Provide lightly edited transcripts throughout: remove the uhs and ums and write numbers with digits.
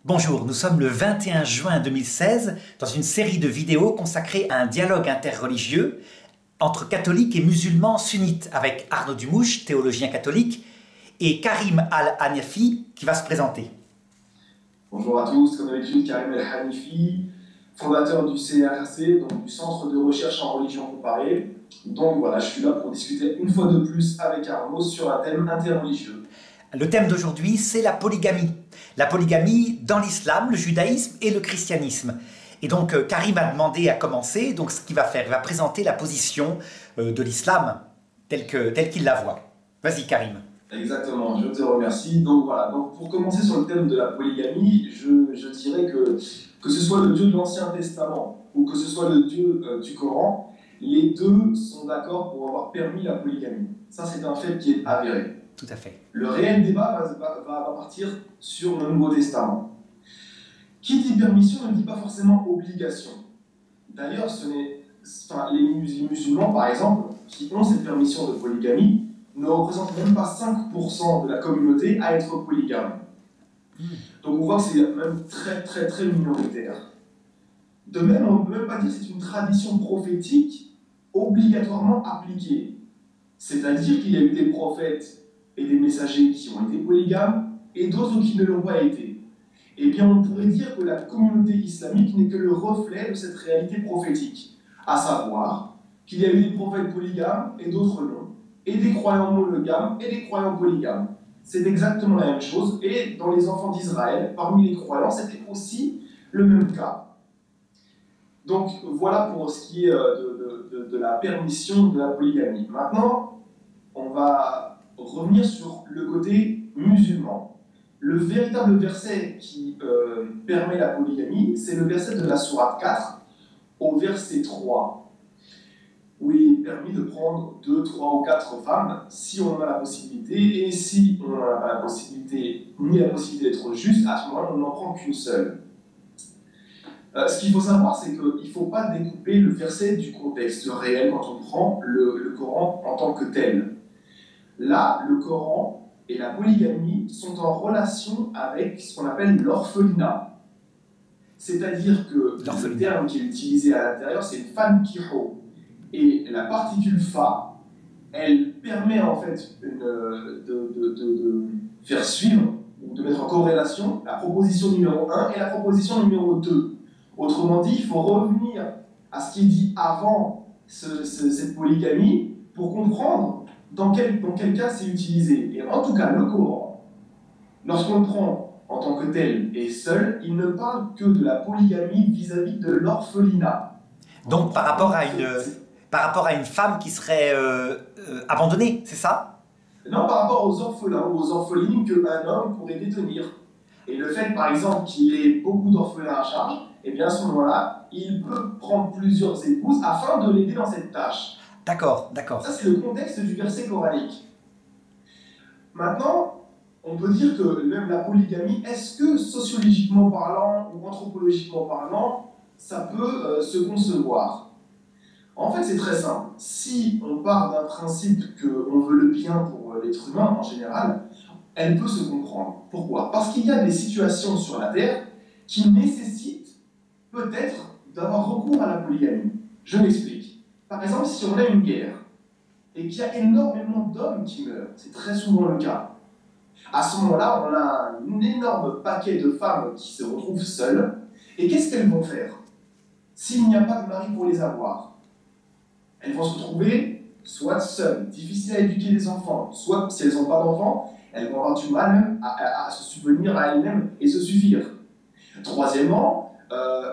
Bonjour, nous sommes le 21 juin 2016 dans une série de vidéos consacrée à un dialogue interreligieux entre catholiques et musulmans sunnites avec Arnaud Dumouche, théologien catholique, et Karim Al-Hanafi qui va se présenter. Bonjour à tous, comme d'habitude, Karim Al-Hanafi, fondateur du CRC, donc du Centre de recherche en religion comparée. Donc voilà, je suis là pour discuter une fois de plus avec Arnaud sur un thème interreligieux. Le thème d'aujourd'hui, c'est la polygamie. La polygamie dans l'islam, le judaïsme et le christianisme. Et donc Karim a demandé à commencer, donc ce qu'il va faire, il va présenter la position de l'islam telle qu'il la voit. Vas-y Karim. Exactement, je te remercie. Donc voilà, donc pour commencer sur le thème de la polygamie, je dirais que ce soit le Dieu de l'Ancien Testament ou que ce soit le Dieu du Coran, les deux sont d'accord pour avoir permis la polygamie. Ça, c'est un fait qui est avéré. Tout à fait. Le réel débat va partir sur le Nouveau Testament. Qui dit permission ne dit pas forcément obligation. D'ailleurs, les musulmans, par exemple, qui ont cette permission de polygamie, ne représentent même pas 5% de la communauté à être polygame. Donc on voit que c'est même très minoritaire. De même, on ne peut même pas dire que c'est une tradition prophétique obligatoirement appliquée. C'est-à-dire qu'il y a eu des prophètes et des messagers qui ont été polygames et d'autres qui ne l'ont pas été. Eh bien, on pourrait dire que la communauté islamique n'est que le reflet de cette réalité prophétique, à savoir qu'il y a eu des prophètes polygames et d'autres non, et des croyants monogames et des croyants polygames. C'est exactement la même chose, et dans les enfants d'Israël, parmi les croyants, c'était aussi le même cas. Donc voilà pour ce qui est de la permission de la polygamie. Maintenant, on va revenir sur le côté musulman. Le véritable verset qui permet la polygamie, c'est le verset de la sourate 4 au verset 3, où il est permis de prendre 2, 3 ou 4 femmes si on en a la possibilité, et si on n'en a pas la possibilité, ni la possibilité d'être juste, à ce moment-là, on n'en prend qu'une seule. Ce qu'il faut savoir, c'est qu'il ne faut pas découper le verset du contexte réel quand on prend le Coran en tant que tel. Là, le Coran et la polygamie sont en relation avec ce qu'on appelle l'orphelinat. C'est-à-dire que le terme qui est utilisé à l'intérieur, c'est fankiho. Et la particule fa, elle permet en fait de faire suivre, ou de mettre en corrélation, la proposition numéro 1 et la proposition numéro 2. Autrement dit, il faut revenir à ce qui est dit avant cette polygamie pour comprendre dans quel cas c'est utilisé. Et en tout cas, le Coran, lorsqu'on le prend en tant que tel et seul, il ne parle que de la polygamie vis-à-vis de l'orphelinat. Donc par rapport à une femme qui serait abandonnée, c'est ça? Non, par rapport aux orphelins ou aux orphelines qu'un homme pourrait détenir. Et le fait, par exemple, qu'il ait beaucoup d'orphelins à charge, eh bien à ce moment-là, il peut prendre plusieurs épouses afin de l'aider dans cette tâche. D'accord. Ça, c'est le contexte du verset coranique. Maintenant, on peut dire que même la polygamie, est-ce que sociologiquement parlant ou anthropologiquement parlant, ça peut se concevoir? En fait, c'est très simple. Si on part d'un principe qu'on veut le bien pour l'être humain en général, elle peut se comprendre. Pourquoi? Parce qu'il y a des situations sur la Terre qui nécessitent peut-être d'avoir recours à la polygamie. Je m'explique. Par exemple, si on a une guerre et qu'il y a énormément d'hommes qui meurent, c'est très souvent le cas. À ce moment-là, on a un énorme paquet de femmes qui se retrouvent seules. Et qu'est-ce qu'elles vont faire s'il n'y a pas de mari pour les avoir? Elles vont se retrouver soit seules, difficiles à éduquer les enfants, soit si elles n'ont pas d'enfants, elles vont avoir du mal à se subvenir à elles-mêmes et se suffire. Troisièmement,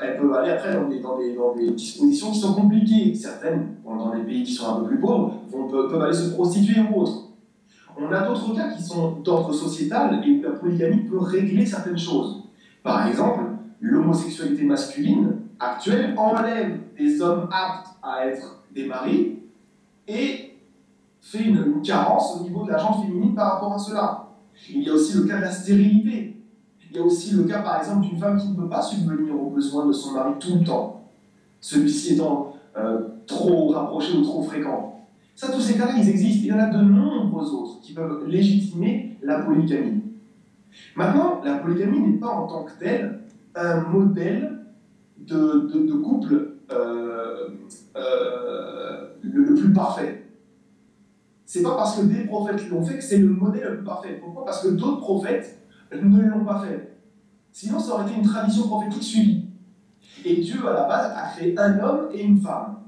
elles peuvent aller après dans des dispositions qui sont compliquées. Certaines, dans des pays qui sont un peu plus pauvres, peuvent aller se prostituer ou autre. On a d'autres cas qui sont d'ordre sociétal et où la polygamie peut régler certaines choses. Par exemple, l'homosexualité masculine actuelle enlève des hommes aptes à être des maris et fait une carence au niveau de la gente féminine par rapport à cela. Il y a aussi le cas de la stérilité. Il y a aussi le cas, par exemple, d'une femme qui ne peut pas subvenir aux besoins de son mari tout le temps, celui-ci étant trop rapproché ou trop fréquent. Ça, tous ces cas-là, ils existent. Il y en a de nombreux autres qui peuvent légitimer la polygamie. Maintenant, la polygamie n'est pas en tant que telle un modèle de couple le plus parfait. C'est pas parce que des prophètes l'ont fait que c'est le modèle le plus parfait. Pourquoi? Parce que d'autres prophètes ne l'ont pas fait. Sinon, ça aurait été une tradition prophétique suivie. Et Dieu, à la base, a créé un homme et une femme.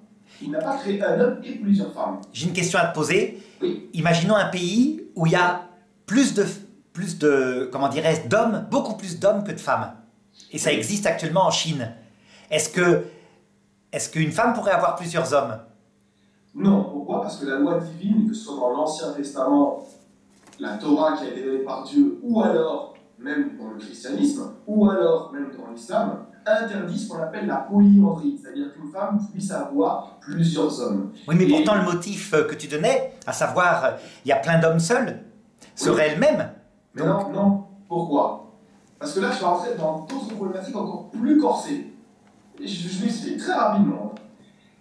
Il n'a pas créé un homme et plusieurs femmes. J'ai une question à te poser. Oui. Imaginons un pays où il y a plus de comment dirais-je, d'hommes, beaucoup plus d'hommes que de femmes. Et ça existe actuellement en Chine. Est-ce qu'une femme pourrait avoir plusieurs hommes? Non. Pourquoi? Parce que la loi divine, que ce soit dans l'Ancien Testament, la Torah qui a été donnée par Dieu, ou alors même dans le christianisme, ou alors même dans l'islam, interdit ce qu'on appelle la polyandrie, c'est-à-dire qu'une femme puisse avoir plusieurs hommes. Oui, mais pourtant le motif que tu donnais, à savoir il y a plein d'hommes seuls, serait le même. Mais donc... non. Pourquoi? Parce que là, je vais rentrer dans d'autres problématiques encore plus corsées. Je vais expliquer très rapidement.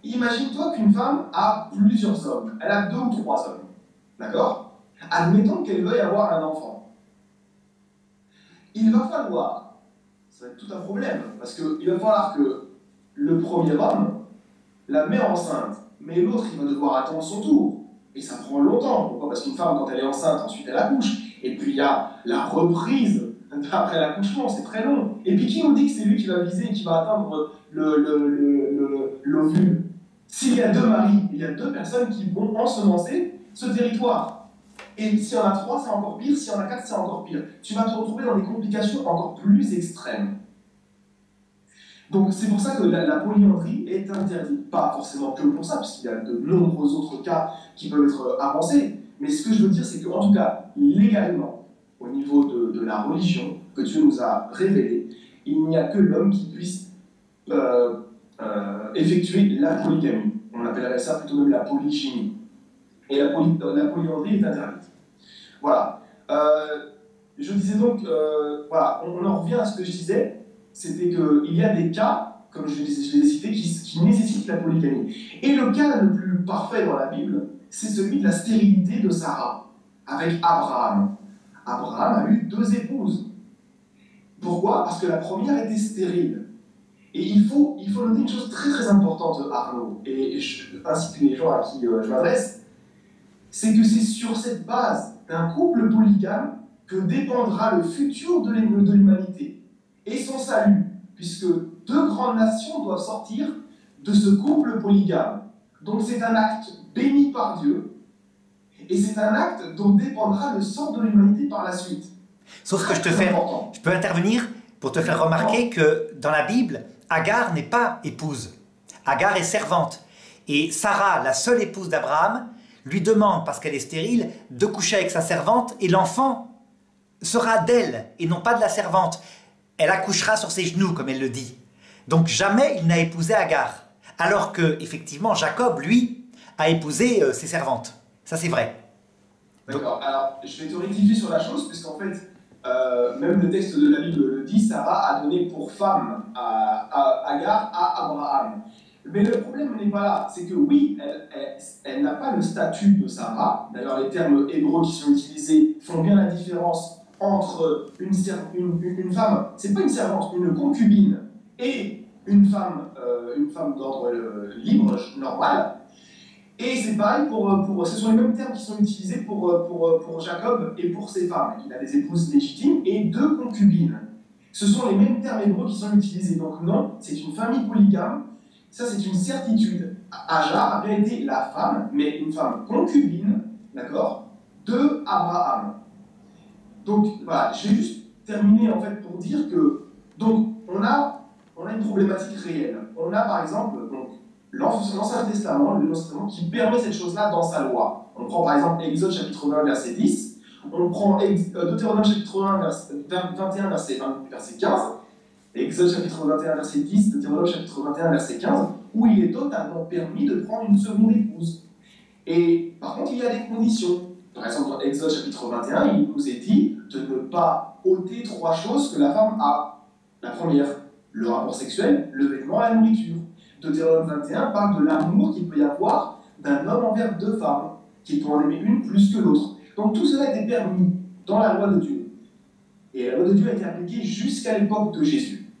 Imagine-toi qu'une femme a plusieurs hommes. Elle a 2 ou 3 hommes. D'accord? Admettons qu'elle veuille avoir un enfant. Il va falloir, ça va être tout un problème, parce qu'il va falloir que le premier homme la met enceinte, mais l'autre, il va devoir attendre son tour. Et ça prend longtemps. Pourquoi? Parce qu'une femme, quand elle est enceinte, ensuite elle accouche. Et puis il y a la reprise après l'accouchement, c'est très long. Et puis qui nous dit que c'est lui qui va viser et qui va atteindre l'ovule? S'il y a 2 maris, il y a 2 personnes qui vont ensemencer ce territoire. Et s'il y en a 3, c'est encore pire. S'il y en a 4, c'est encore pire. Tu vas te retrouver dans des complications encore plus extrêmes. Donc c'est pour ça que la polyandrie est interdite. Pas forcément que pour ça, puisqu'il y a de nombreux autres cas qui peuvent être avancés. Mais ce que je veux dire, c'est qu'en tout cas, légalement, au niveau de la religion que Dieu nous a révélée, il n'y a que l'homme qui puisse effectuer la polygamie. On appellerait ça plutôt même la polygynie. Et la polyandrie est interdite. Voilà. Je disais donc, voilà, on en revient à ce que je disais, c'était qu'il y a des cas, comme je l'ai cité, qui nécessitent la polygamie. Et le cas le plus parfait dans la Bible, c'est celui de la stérilité de Sarah, avec Abraham. Abraham a eu 2 épouses. Pourquoi? Parce que la première était stérile. Et il faut noter une chose très très importante, Arnaud, et ainsi que les gens à qui je m'adresse, c'est que c'est sur cette base d'un couple polygame que dépendra le futur de l'humanité et son salut, puisque 2 grandes nations doivent sortir de ce couple polygame. Donc c'est un acte béni par Dieu, et c'est un acte dont dépendra le sort de l'humanité par la suite. Sauf que je peux intervenir pour te faire remarquer que dans la Bible, Agar n'est pas épouse. Agar est servante. Et Sarah, la seule épouse d'Abraham, lui demande, parce qu'elle est stérile, de coucher avec sa servante, et l'enfant sera d'elle, et non pas de la servante. Elle accouchera sur ses genoux, comme elle le dit. Donc jamais il n'a épousé Agar. Alors que, effectivement, Jacob, lui, a épousé ses servantes. Ça, c'est vrai. D'accord. Alors, je vais te rectifier sur la chose, puisqu'en fait, même le texte de la Bible le dit, Sarah a donné pour femme à Agar à Abraham. Mais le problème n'est pas là. C'est que oui, elle n'a pas le statut de Sarah. D'ailleurs, les termes hébreux qui sont utilisés font bien la différence entre une femme, c'est pas une servante, une concubine, et une femme d'ordre libre, normale. Et c'est pareil ce sont les mêmes termes qui sont utilisés pour Jacob et pour ses femmes. Il a des épouses légitimes et 2 concubines. Ce sont les mêmes termes hébreux qui sont utilisés. Donc non, c'est une famille polygame. Ça, c'est une certitude. Hajar a bien été la femme, mais une femme concubine, d'accord, de Abraham. Donc voilà, je vais juste terminer en fait pour dire que donc on a une problématique réelle. On a par exemple donc l'Ancien Testament, le Nouveau Testament, qui permet cette chose-là dans sa loi. On prend par exemple Exode chapitre 20, verset 10, on prend Deutéronome chapitre 1, 21, verset 15, Exode chapitre 21, verset 10, Deutéronome chapitre 21, verset 15, où il est totalement permis de prendre une seconde épouse. Et par contre, il y a des conditions. Par exemple, dans Exode chapitre 21, il nous est dit de ne pas ôter 3 choses que la femme a. La première, le rapport sexuel, le vêtement et la nourriture. Deutéronome 21 parle de l'amour qu'il peut y avoir d'un homme envers 2 femmes, qui peut en aimer une plus que l'autre. Donc tout cela était permis dans la loi de Dieu. Et la loi de Dieu a été appliquée jusqu'à l'époque de Jésus.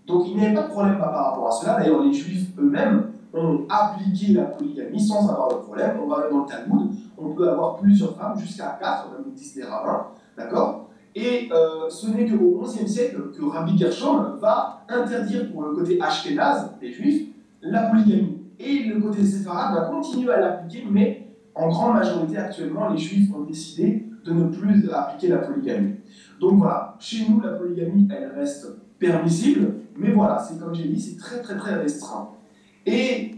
Donc il n'y avait pas de problème par rapport à cela. D'ailleurs, les Juifs eux-mêmes ont appliqué la polygamie sans avoir de problème. On va dans le Talmud, on peut avoir plusieurs femmes, jusqu'à 4, même disent les rabbins, d'accord? Et ce n'est qu'au XIe siècle que Rabbi Gershom va interdire pour le côté ashkénaze des Juifs la polygamie. Et le côté séfarade va continuer à l'appliquer, mais en grande majorité actuellement, les Juifs ont décidé de ne plus appliquer la polygamie. Donc voilà, chez nous, la polygamie, elle reste permissible, mais voilà, c'est comme j'ai dit, c'est très très très restreint. Et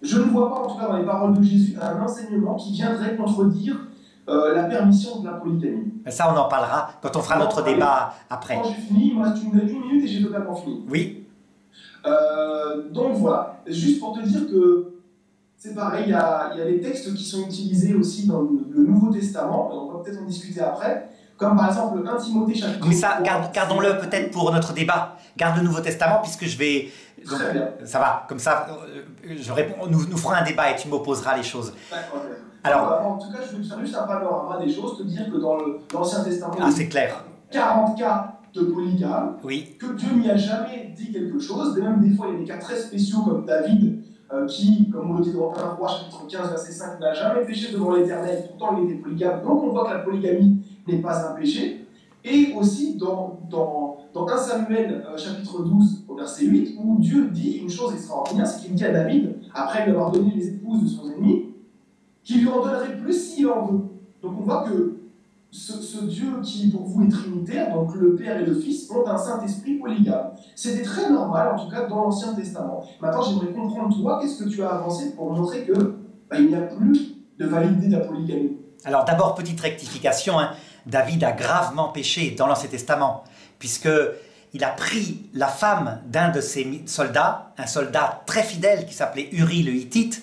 je ne vois pas, en tout cas dans les paroles de Jésus, un enseignement qui viendrait contredire la permission de la polygamie. Mais ça, on en parlera quand on fera notre débat après. Quand j'ai fini, moi, tu me donnes 1 minute et j'ai totalement fini. Oui. Donc voilà, juste pour te dire que c'est pareil, il y a des textes qui sont utilisés aussi dans le Nouveau Testament, on va peut-être en discuter après, comme par exemple 1 Timothée chapitre 3. Mais ça, gardons-le peut-être pour notre débat. Garde le Nouveau Testament, puisque je vais... Donc, très bien. Ça va, comme ça, nous ferons un débat et tu m'opposeras les choses. D'accord. Alors, en tout cas, je vais te faire juste un panorama des choses, te dire que dans l'Ancien Testament, c'est clair. 40 cas de polygame, oui. Que Dieu n'y a jamais dit quelque chose, même des fois il y a des cas très spéciaux comme David, qui, comme on le dit dans 1 Roi chapitre 15 verset 5, n'a jamais péché devant l'Éternel, pourtant il était polygame, donc on voit que la polygamie n'est pas un péché. Et aussi dans 1 Samuel chapitre 12 au verset 8, où Dieu dit une chose extraordinaire, c'est qu'il dit à David, après lui avoir donné les épouses de son ennemi, qu'il lui en donnerait plus s'il en veut. Donc on voit que ce Dieu qui pour vous est trinitaire, donc le Père et le Fils, ont un Saint-Esprit polygame. C'était très normal, en tout cas dans l'Ancien Testament. Maintenant j'aimerais comprendre, toi, qu'est-ce que tu as avancé pour montrer que il n'y a plus de validité de la polygamie. Alors d'abord, petite rectification, David a gravement péché dans l'Ancien Testament, puisqu'il a pris la femme d'un de ses soldats, un soldat très fidèle qui s'appelait Uri le Hittite,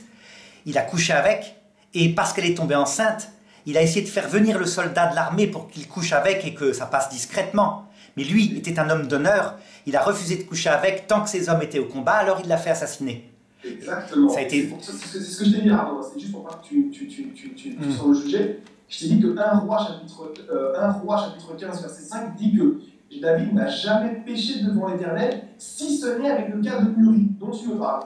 il a couché avec, et parce qu'elle est tombée enceinte, il a essayé de faire venir le soldat de l'armée pour qu'il couche avec et que ça passe discrètement. Mais lui était un homme d'honneur, il a refusé de coucher avec tant que ces hommes étaient au combat, alors il l'a fait assassiner. Exactement, ça a été... c'est ce que je t'ai dit, c'est juste pour pas que tu sois le juger. Je t'ai dit que 1 Roi chapitre 15 verset 5 dit que David n'a jamais péché devant l'Éternel, si ce n'est avec le cas de Uri, dont tu me parles.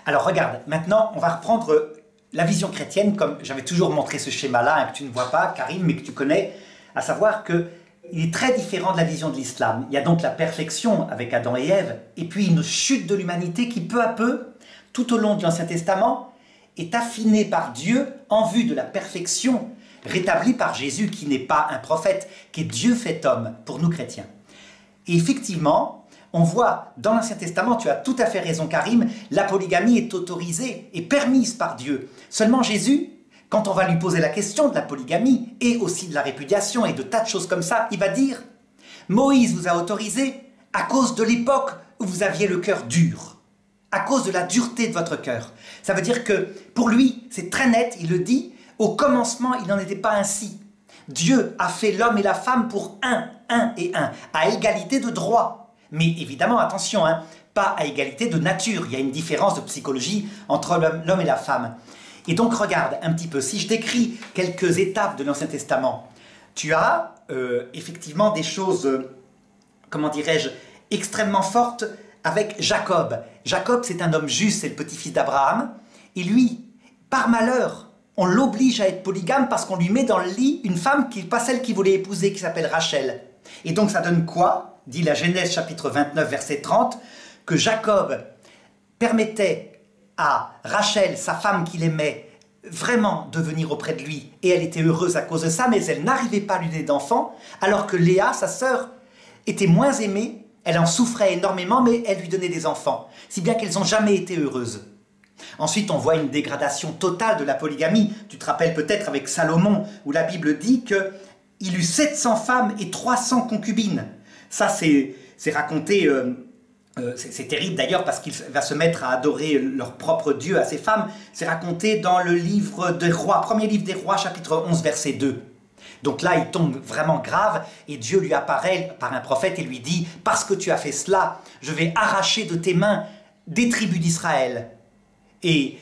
Alors regarde, maintenant on va reprendre la vision chrétienne, comme j'avais toujours montré ce schéma-là, que tu ne vois pas, Karim, mais que tu connais, à savoir qu'il est très différent de la vision de l'islam. Il y a donc la perfection avec Adam et Ève, et puis une chute de l'humanité qui peu à peu, tout au long de l'Ancien Testament, est affinée par Dieu en vue de la perfection rétablie par Jésus, qui n'est pas un prophète, qui est Dieu fait homme pour nous chrétiens. Et effectivement, on voit dans l'Ancien Testament, tu as tout à fait raison Karim, la polygamie est autorisée et permise par Dieu. Seulement Jésus, quand on va lui poser la question de la polygamie et aussi de la répudiation et de tas de choses comme ça, il va dire « Moïse vous a autorisé à cause de l'époque où vous aviez le cœur dur, à cause de la dureté de votre cœur. » Ça veut dire que pour lui, c'est très net, il le dit, au commencement, il n'en était pas ainsi. Dieu a fait l'homme et la femme pour un et un, à égalité de droit. Mais évidemment, attention, pas à égalité de nature. Il y a une différence de psychologie entre l'homme et la femme. Et donc, regarde un petit peu. Si je décris quelques étapes de l'Ancien Testament, tu as effectivement des choses, comment dirais-je, extrêmement fortes avec Jacob. Jacob, c'est un homme juste, c'est le petit-fils d'Abraham. Et lui, par malheur, on l'oblige à être polygame parce qu'on lui met dans le lit une femme qui n'est pas celle qu'il voulait épouser, qui s'appelle Rachel. Et donc, ça donne quoi ? Dit la Genèse chapitre 29 verset 30, que Jacob permettait à Rachel, sa femme qu'il aimait, vraiment de venir auprès de lui. Et elle était heureuse à cause de ça, mais elle n'arrivait pas à lui donner d'enfant, alors que Léa, sa sœur, était moins aimée, elle en souffrait énormément, mais elle lui donnait des enfants, si bien qu'elles n'ont jamais été heureuses. Ensuite, on voit une dégradation totale de la polygamie. Tu te rappelles peut-être avec Salomon, où la Bible dit qu'il eut 700 femmes et 300 concubines. Ça, c'est raconté, c'est terrible d'ailleurs parce qu'il va se mettre à adorer leur propre Dieu à ses femmes. C'est raconté dans le livre des rois, premier livre des rois, chapitre 11, verset 2. Donc là, il tombe vraiment grave et Dieu lui apparaît par un prophète et lui dit « Parce que tu as fait cela, je vais arracher de tes mains des tribus d'Israël. » Et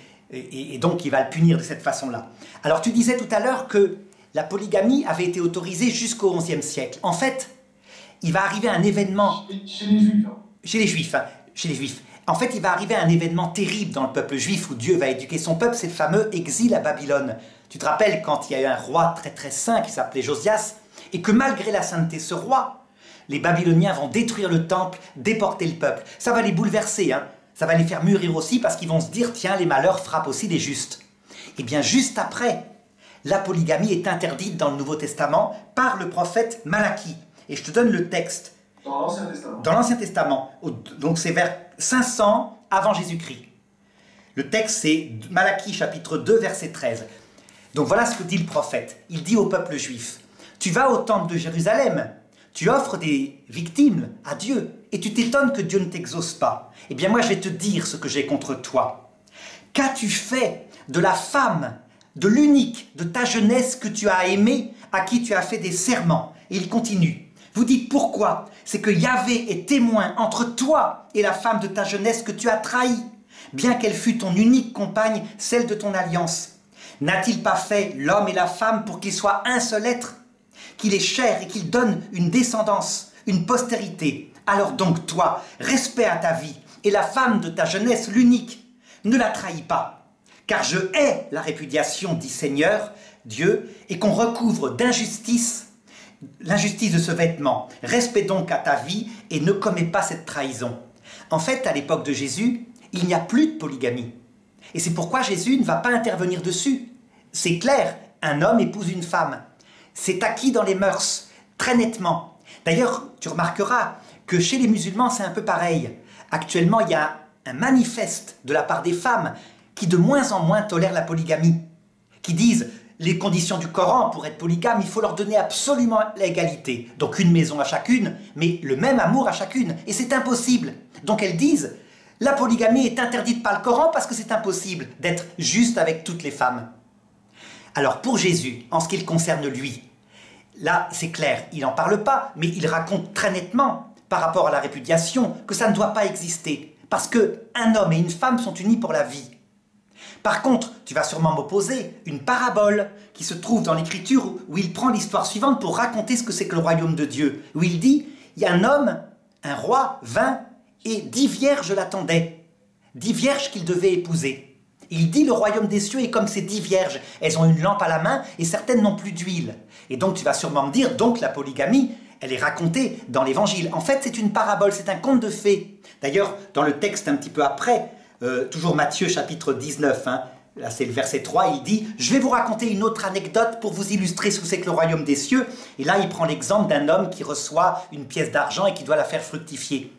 donc, il va le punir de cette façon-là. Alors, tu disais tout à l'heure que la polygamie avait été autorisée jusqu'au XIe siècle. En fait, il va arriver un événement... Chez les Juifs. Hein. Chez les Juifs, hein, chez les Juifs. En fait, il va arriver un événement terrible dans le peuple juif où Dieu va éduquer son peuple, c'est le fameux exil à Babylone. Tu te rappelles quand il y a eu un roi très très saint qui s'appelait Josias, et que malgré la sainteté de ce roi, les Babyloniens vont détruire le temple, déporter le peuple. Ça va les bouleverser, hein. Ça va les faire mûrir aussi parce qu'ils vont se dire, tiens, les malheurs frappent aussi les justes. Et bien juste après, la polygamie est interdite dans le Nouveau Testament par le prophète Malachie. Et je te donne le texte. Dans l'Ancien Testament. Dans l'Ancien Testament. Donc c'est vers 500 avant Jésus-Christ. Le texte c'est Malachie chapitre 2 verset 13. Donc voilà ce que dit le prophète. Il dit au peuple juif, tu vas au temple de Jérusalem, tu offres des victimes à Dieu et tu t'étonnes que Dieu ne t'exauce pas. Eh bien moi je vais te dire ce que j'ai contre toi. Qu'as-tu fait de la femme, de l'unique de ta jeunesse que tu as aimé, à qui tu as fait des serments? Et il continue. Vous dites pourquoi? C'est que Yahvé est témoin entre toi et la femme de ta jeunesse que tu as trahie, bien qu'elle fût ton unique compagne, celle de ton alliance. N'a-t-il pas fait l'homme et la femme pour qu'ils soient un seul être, qu'il est cher et qu'il donne une descendance, une postérité? Alors donc toi, respect à ta vie, et la femme de ta jeunesse, l'unique, ne la trahis pas. Car je hais la répudiation, dit Seigneur, Dieu, et qu'on recouvre d'injustice l'injustice de ce vêtement. Respect donc à ta vie et ne commets pas cette trahison. En fait, à l'époque de Jésus, il n'y a plus de polygamie. Et c'est pourquoi Jésus ne va pas intervenir dessus. C'est clair, un homme épouse une femme. C'est acquis dans les mœurs, très nettement. D'ailleurs, tu remarqueras que chez les musulmans, c'est un peu pareil. Actuellement, il y a un manifeste de la part des femmes qui de moins en moins tolèrent la polygamie, qui disent les conditions du Coran pour être polygame, il faut leur donner absolument l'égalité. Donc une maison à chacune, mais le même amour à chacune. Et c'est impossible. Donc elles disent, la polygamie est interdite par le Coran parce que c'est impossible d'être juste avec toutes les femmes. Alors pour Jésus, en ce qui le concerne lui, là c'est clair, il n'en parle pas, mais il raconte très nettement, par rapport à la répudiation, que ça ne doit pas exister. Parce qu'un homme et une femme sont unis pour la vie. Par contre, tu vas sûrement m'opposer une parabole qui se trouve dans l'Écriture où il prend l'histoire suivante pour raconter ce que c'est que le royaume de Dieu. Où il dit, il y a un homme, un roi, vint et 10 vierges l'attendaient. 10 vierges qu'il devait épouser. Il dit, le royaume des cieux est comme ces 10 vierges. Elles ont une lampe à la main et certaines n'ont plus d'huile. Et donc tu vas sûrement me dire, donc la polygamie, elle est racontée dans l'Évangile. En fait, c'est une parabole, c'est un conte de fées. D'ailleurs, dans le texte un petit peu après, toujours Matthieu chapitre 19, hein, là c'est le verset 3, il dit « Je vais vous raconter une autre anecdote pour vous illustrer ce que c'est que le royaume des cieux. » Et là, il prend l'exemple d'un homme qui reçoit une pièce d'argent et qui doit la faire fructifier.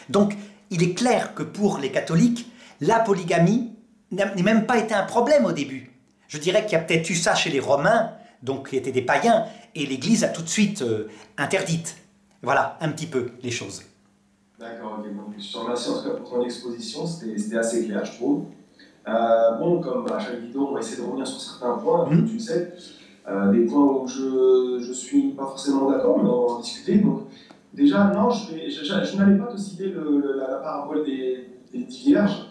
Donc, il est clair que pour les catholiques, la polygamie n'a même pas été un problème au début. Je dirais qu'il y a peut-être eu ça chez les Romains, donc qui étaient des païens, et l'Église a tout de suite interdite. Voilà, un petit peu les choses. D'accord, ok. Donc, je te remercie en tout cas pour ton exposition, c'était assez clair, je trouve. Bon, comme à chaque vidéo, on va essayer de revenir sur certains points, comme tu le sais, des points où je suis pas forcément d'accord, mais on va en discuter. Donc, déjà, non, je n'allais pas te citer la parabole des 10 vierges,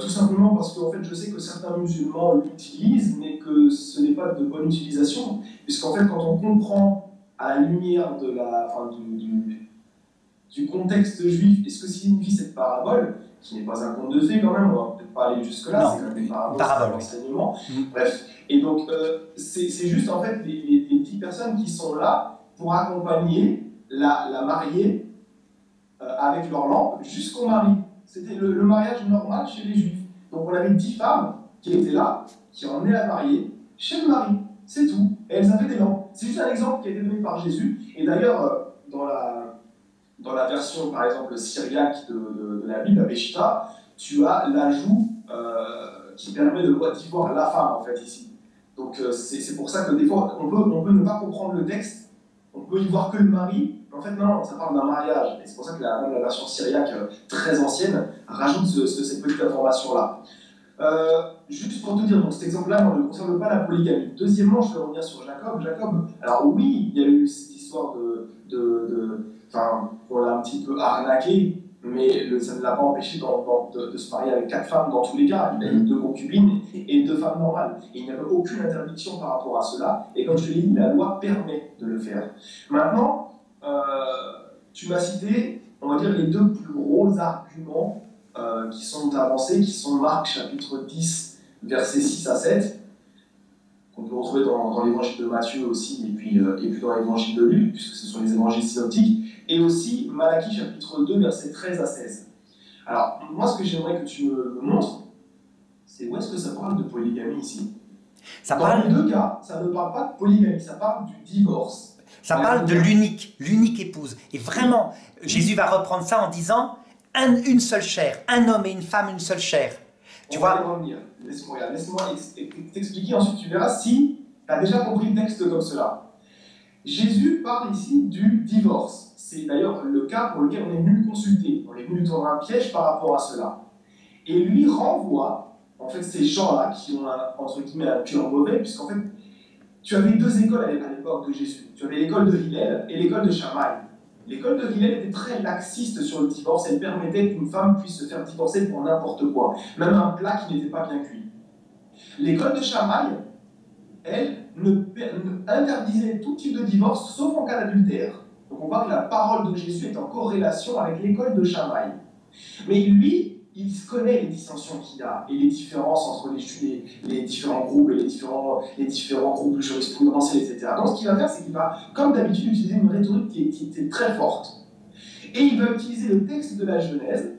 tout simplement parce qu'en fait, je sais que certains musulmans l'utilisent, mais que ce n'est pas de bonne utilisation, puisqu'en fait, quand on comprend à la lumière de du contexte juif et ce que signifie cette parabole, qui n'est pas un conte de fées quand même, on va peut-être pas aller jusque-là, c'est quand même une parabole, c'est un enseignement. Bref, et donc c'est juste en fait les 10 personnes qui sont là pour accompagner la mariée avec leur lampe jusqu'au mari. C'était le mariage normal chez les juifs. Donc on avait 10 femmes qui étaient là, qui emmenaient la mariée chez le mari, c'est tout. Et elles avaient des lampes. C'est juste un exemple qui a été donné par Jésus. Et d'ailleurs, dans la version, par exemple, syriaque de la Bible, la Peshitta, tu as l'ajout qui permet d'y voir la femme, en fait, ici. Donc, c'est pour ça que des fois, on peut ne pas comprendre le texte, on peut y voir que le mari, mais en fait, non, ça parle d'un mariage. Et c'est pour ça que même la version syriaque, très ancienne, rajoute cette petite information-là. Juste pour te dire, donc cet exemple-là ne concerne pas la polygamie. Deuxièmement, je vais revenir sur Jacob. Jacob, alors oui, il y a eu cette histoire enfin, on l'a un petit peu arnaqué, mais ça ne l'a pas empêché de se marier avec 4 femmes dans tous les cas. Il a eu 2 concubines et 2 femmes normales. Et il n'y avait aucune interdiction par rapport à cela. Et comme je l'ai dit, la loi permet de le faire. Maintenant, tu m'as cité, on va dire, les deux plus gros arguments qui sont avancés, qui sont Marc chapitre 10, versets 6 à 7, qu'on peut retrouver dans l'évangile de Matthieu aussi, et puis dans l'évangile de Luc, puisque ce sont les évangiles synoptiques, et aussi Malachie chapitre 2, versets 13 à 16. Alors, moi, ce que j'aimerais que tu me montres, c'est où est-ce que ça parle de polygamie ici? Dans les deux cas, ça ne parle pas de polygamie, ça parle du divorce. Ça parle de l'unique épouse. Et vraiment, Jésus va reprendre ça en disant une seule chair, un homme et une femme, une seule chair. Tu vois? Va y revenir. Laisse-moi t'expliquer, ensuite tu verras si tu as déjà compris le texte comme cela. Jésus parle ici du divorce. C'est d'ailleurs le cas pour lequel on est venu le consulter. On est venu lui tendre un piège par rapport à cela. Et lui renvoie, en fait, ces gens-là qui ont, entre guillemets, un cœur mauvais, puisqu'en fait, tu avais deux écoles à l'époque de Jésus. Tu avais l'école de Hillel et l'école de Shammai. L'école de Hillel était très laxiste sur le divorce. Elle permettait qu'une femme puisse se faire divorcer pour n'importe quoi, même un plat qui n'était pas bien cuit. L'école de Shammai, elle, interdisait tout type de divorce, sauf en cas d'adultère. Donc on voit que la parole de Jésus est en corrélation avec l'école de Shammai. Mais lui, il connaît les dissensions qu'il y a et les différences entre les différents groupes et les différents groupes jurisprudentiels, etc. Donc ce qu'il va faire, c'est qu'il va, comme d'habitude, utiliser une rhétorique qui est très forte. Et il va utiliser le texte de la Genèse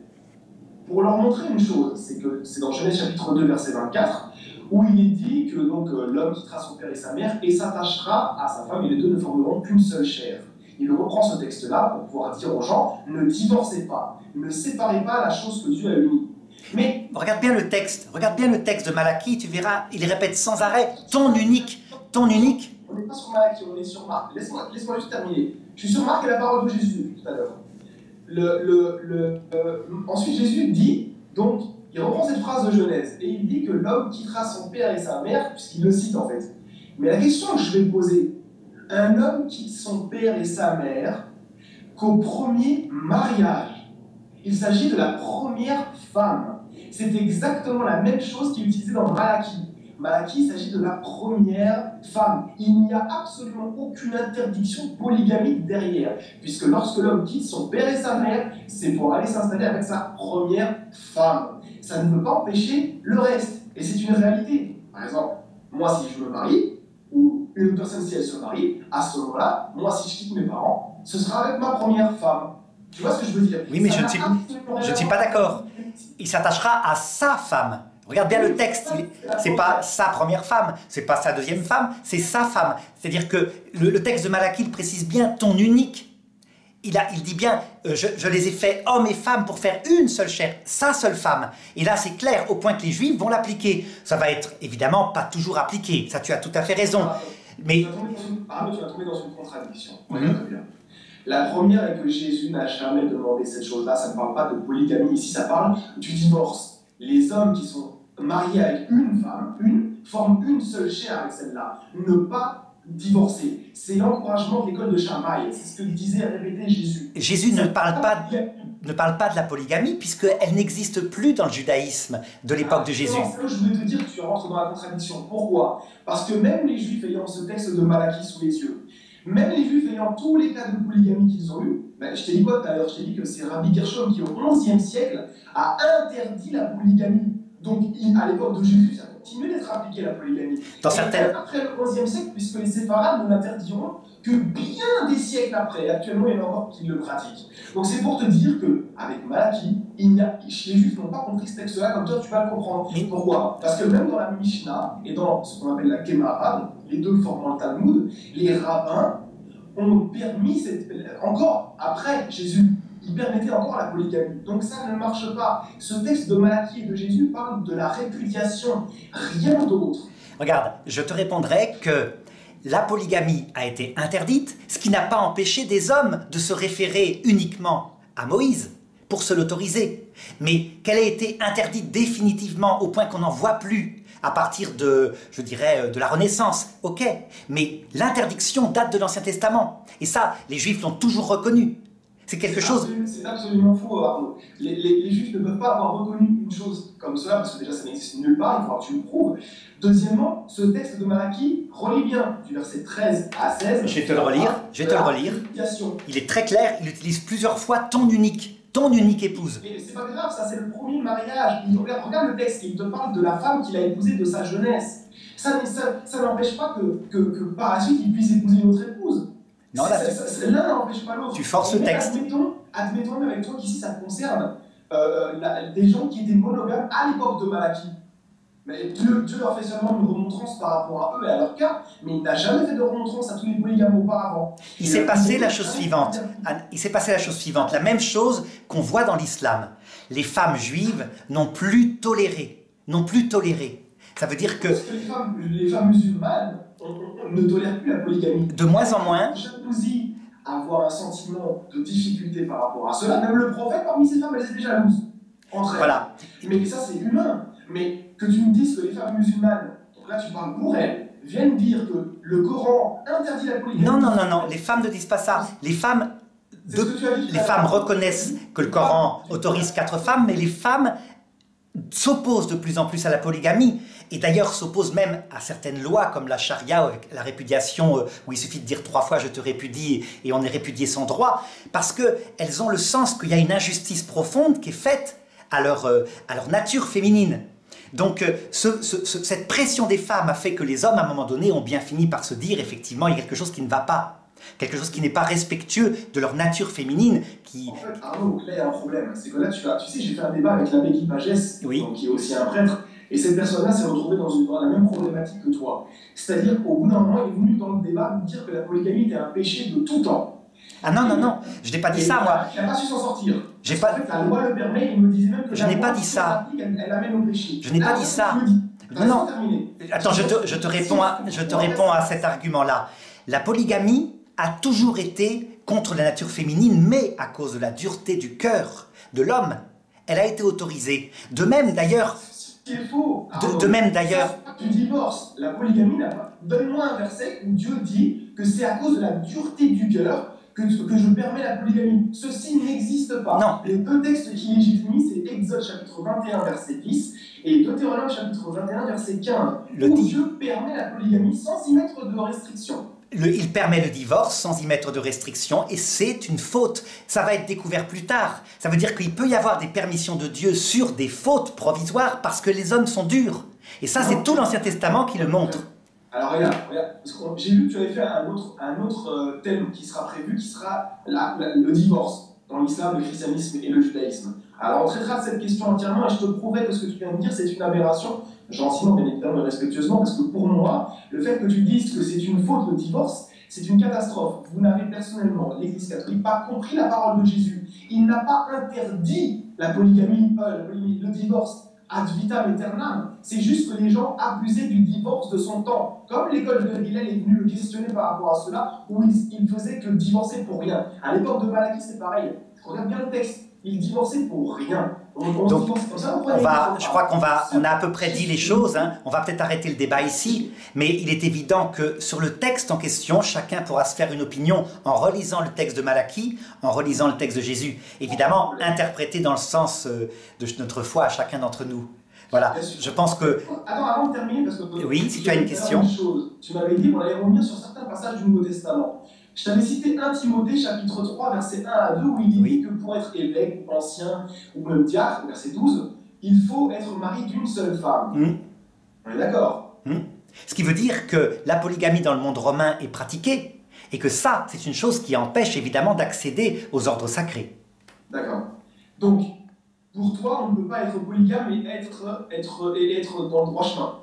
pour leur montrer une chose, c'est que c'est dans Genèse chapitre 2, verset 24, où il est dit que l'homme quittera son père et sa mère et s'attachera à sa femme, et les deux ne formeront qu'une seule chair. Il reprend ce texte-là pour pouvoir dire aux gens, ne divorcez pas, ne séparez pas la chose que Dieu a unie. Mais regarde bien le texte de Malachie, tu verras, il répète sans arrêt, ton unique. On n'est pas sur Malachie, on est sur Marc. Laisse-moi juste terminer. Je suis sur Marc et la parole de Jésus depuis tout à l'heure. Ensuite, Jésus dit, donc, il reprend cette phrase de Genèse, et il dit que l'homme quittera son père et sa mère, puisqu'il le cite en fait. Mais la question que je vais poser, un homme quitte son père et sa mère qu'au premier mariage. Il s'agit de la première femme. C'est exactement la même chose qui est utilisée dans Malachie. Malachie, il s'agit de la première femme. Il n'y a absolument aucune interdiction polygamique derrière, puisque lorsque l'homme quitte son père et sa mère, c'est pour aller s'installer avec sa première femme. Ça ne veut pas empêcher le reste. Et c'est une réalité. Par exemple, moi, si je me marie, ou une personne, si elle se marie, à ce moment-là, moi, si je quitte mes parents, ce sera avec ma première femme. Tu vois ce que je veux dire? Oui, mais je ne suis pas d'accord. Il s'attachera à sa femme. Regarde bien le texte, c'est pas sa première femme, c'est pas sa deuxième femme, c'est sa femme. C'est-à-dire que le texte de Malachie précise bien ton unique. Il dit bien, je les ai faits hommes et femmes pour faire une seule chair, sa seule femme. Et là, c'est clair, au point que les Juifs vont l'appliquer. Ça va être évidemment pas toujours appliqué, ça tu as tout à fait raison. Mais... tu vas tomber dans une contradiction. La première est que Jésus n'a jamais demandé cette chose-là, ça ne parle pas de polygamie, ici ça parle du divorce. Les hommes qui sont mariés avec une femme, forment une seule chair avec celle-là. Ne pas divorcer. C'est l'encouragement de l'école de Shammai. C'est ce que disait et répétait Jésus. Jésus ne parle pas de la polygamie, puisqu'elle n'existe plus dans le judaïsme de l'époque de Jésus. C'est là que je voulais te dire que tu rentres dans la contradiction. Pourquoi? Parce que même les Juifs ayant ce texte de Malachie sous les yeux, même les Juifs ayant tous les cas de polygamie qu'ils ont eu, je t'ai dit quoi tout à l'heure? Je t'ai dit que c'est Rabbi Gershom qui, au XIe siècle, a interdit la polygamie. Donc, à l'époque de Jésus, ça continue d'être appliqué la polygamie. Après le XIe siècle, puisque les séfarades ne l'interdiront que bien des siècles après. Actuellement, il y en a encore qui le pratiquent. Donc, c'est pour te dire qu'avec Malachie, les Juifs n'ont pas compris ce texte-là comme toi, tu vas le comprendre. Pourquoi? Parce que même dans la Mishnah et dans ce qu'on appelle la Gemara, les deux formant le Talmud, les rabbins ont permis, encore après Jésus, ils permettaient encore la polygamie. Donc ça ne marche pas. Ce texte de Malachie et de Jésus parle de la répudiation, rien d'autre. Regarde, je te répondrai que la polygamie a été interdite, ce qui n'a pas empêché des hommes de se référer uniquement à Moïse pour se l'autoriser. Mais qu'elle a été interdite définitivement au point qu'on n'en voit plus à partir de, je dirais, de la Renaissance, ok. Mais l'interdiction date de l'Ancien Testament. Et ça, les Juifs l'ont toujours reconnu. C'est quelque chose... C'est absolument faux, Arnaud. Les Juifs ne peuvent pas avoir reconnu une chose comme cela, parce que déjà ça n'existe nulle part, il faudra que tu le prouves. Deuxièmement, ce texte de Malachie relie bien du verset 13 à 16. Je vais te le relire. Je vais te le relire. Il est très clair, il utilise plusieurs fois ton unique épouse. Mais c'est pas grave, ça c'est le premier mariage. Regarde le texte, il te parle de la femme qu'il a épousée de sa jeunesse. Ça n'empêche pas que par la suite il puisse épouser une autre épouse. Non, l'un n'empêche pas l'autre. Tu forces le texte. Admettons avec toi qu'ici ça concerne des gens qui étaient monogames à l'époque de Malachie. Mais Dieu leur fait seulement une remontrance par rapport à eux et à leur cas, mais il n'a jamais fait de remontrance à tous les polygames auparavant. Il s'est passé la chose suivante. Il s'est passé la chose suivante. La même chose qu'on voit dans l'islam. Les femmes juives n'ont plus toléré. Ça veut dire que... Parce que les femmes musulmanes ne tolèrent plus la polygamie. De moins en moins. Jalousie, avoir un sentiment de difficulté par rapport à cela. Même le prophète, parmi ces femmes, elles étaient jalouses. Entre elles. Voilà. Mais ça, c'est humain. Mais que tu me dises que les femmes musulmanes, donc là tu parles pour elles, viennent dire que le Coran interdit la polygamie. Non. Les femmes ne disent pas ça. Les femmes reconnaissent que le Coran autorise 4 femmes, mais les femmes s'opposent de plus en plus à la polygamie. Et d'ailleurs s'opposent même à certaines lois comme la charia, avec la répudiation, où il suffit de dire 3 fois je te répudie et on est répudié sans droit, parce qu'elles ont le sens qu'il y a une injustice profonde qui est faite à leur nature féminine. Donc cette pression des femmes a fait que les hommes à un moment donné ont bien fini par se dire effectivement il y a quelque chose qui ne va pas, quelque chose qui n'est pas respectueux de leur nature féminine. En fait, Arnaud, là il y a un problème, c'est que là tu sais j'ai fait un débat avec l'abbé Guy Pagès, oui. Donc, qui est aussi un prêtre, et cette personne-là s'est retrouvée dans la même problématique que toi. C'est-à-dire qu'au bout d'un moment il est venu dans le débat nous dire que la polygamie était un péché de tout temps. Ah non, je n'ai pas dit ça, moi. Il n'a pas su s'en sortir. En fait, la loi le permet, il me disait même que je n'ai pas dit ça. Elle amène au péché. Je n'ai pas dit ça. Non. Attends, je te réponds à cet argument-là. La polygamie a toujours été contre la nature féminine, mais à cause de la dureté du cœur de l'homme, elle a été autorisée. De même, d'ailleurs... C'est faux. De même, d'ailleurs... Tu divorces. La polygamie n'a pas... Donne-moi un verset où Dieu dit que c'est à cause de la dureté du cœur que je permets la polygamie. Ceci n'existe pas. Non. Les 2 textes qui légitiment, c'est Exode chapitre 21, verset 10 et Deutéronome chapitre 21, verset 15, où Dieu permet la polygamie sans y mettre de restrictions. Il permet le divorce sans y mettre de restrictions et c'est une faute. Ça va être découvert plus tard. Ça veut dire qu'il peut y avoir des permissions de Dieu sur des fautes provisoires parce que les hommes sont durs. Et ça, c'est tout l'Ancien Testament qui le montre. Alors regarde, j'ai vu que tu avais fait un autre thème qui sera prévu, qui sera le divorce dans l'islam, le christianisme et le judaïsme. Alors on traitera de cette question entièrement et je te prouverai que ce que tu viens de dire c'est une aberration, gentiment bien évidemment et respectueusement, parce que pour moi, le fait que tu dises que c'est une faute le divorce, c'est une catastrophe. Vous n'avez personnellement, l'Église catholique, pas compris la parole de Jésus. Il n'a pas interdit la polygamie, le divorce. Ad vitam aeternam, c'est juste que les gens abusaient du divorce de son temps. Comme l'école de Hillel est venue le questionner par rapport à cela, où il faisait que divorcer pour rien. À l'époque de Malachie, c'est pareil. Regarde bien le texte, il divorçait pour rien. Donc, je crois qu'on a à peu près dit les choses, hein. On va peut-être arrêter le débat ici, mais il est évident que sur le texte en question, chacun pourra se faire une opinion en relisant le texte de Malachie, en relisant le texte de Jésus, évidemment interprété dans le sens de notre foi à chacun d'entre nous. Voilà, je pense que... Attends, avant de terminer, parce que... Oui, si tu as une question. Tu m'avais dit qu'on allait revenir sur certains passages du Nouveau Testament. Je t'avais cité 1 Timothée chapitre 3, verset 1 à 2, où il dit que pour être évêque, ou ancien, ou même diacre, verset 12, il faut être mari d'une seule femme. On est d'accord. Ce qui veut dire que la polygamie dans le monde romain est pratiquée, et que ça, c'est une chose qui empêche évidemment d'accéder aux ordres sacrés. D'accord. Donc, pour toi, on ne peut pas être polygame et être dans le droit chemin.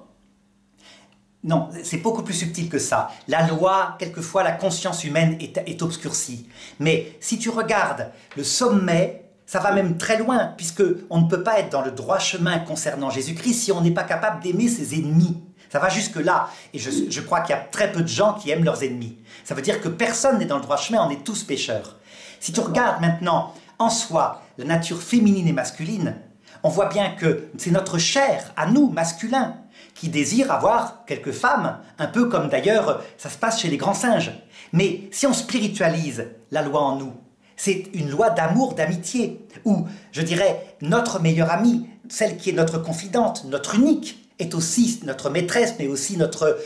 Non, c'est beaucoup plus subtil que ça. La loi, quelquefois, la conscience humaine est obscurcie. Mais si tu regardes le sommet, ça va même très loin, puisqu'on ne peut pas être dans le droit chemin concernant Jésus-Christ si on n'est pas capable d'aimer ses ennemis. Ça va jusque-là. Et je crois qu'il y a très peu de gens qui aiment leurs ennemis. Ça veut dire que personne n'est dans le droit chemin, on est tous pécheurs. Si tu regardes maintenant, en soi, la nature féminine et masculine, on voit bien que c'est notre chair, à nous, masculins, qui désire avoir quelques femmes, un peu comme d'ailleurs ça se passe chez les grands singes. Mais si on spiritualise la loi en nous, c'est une loi d'amour, d'amitié, où, je dirais, notre meilleure amie, celle qui est notre confidente, notre unique, est aussi notre maîtresse, mais aussi notre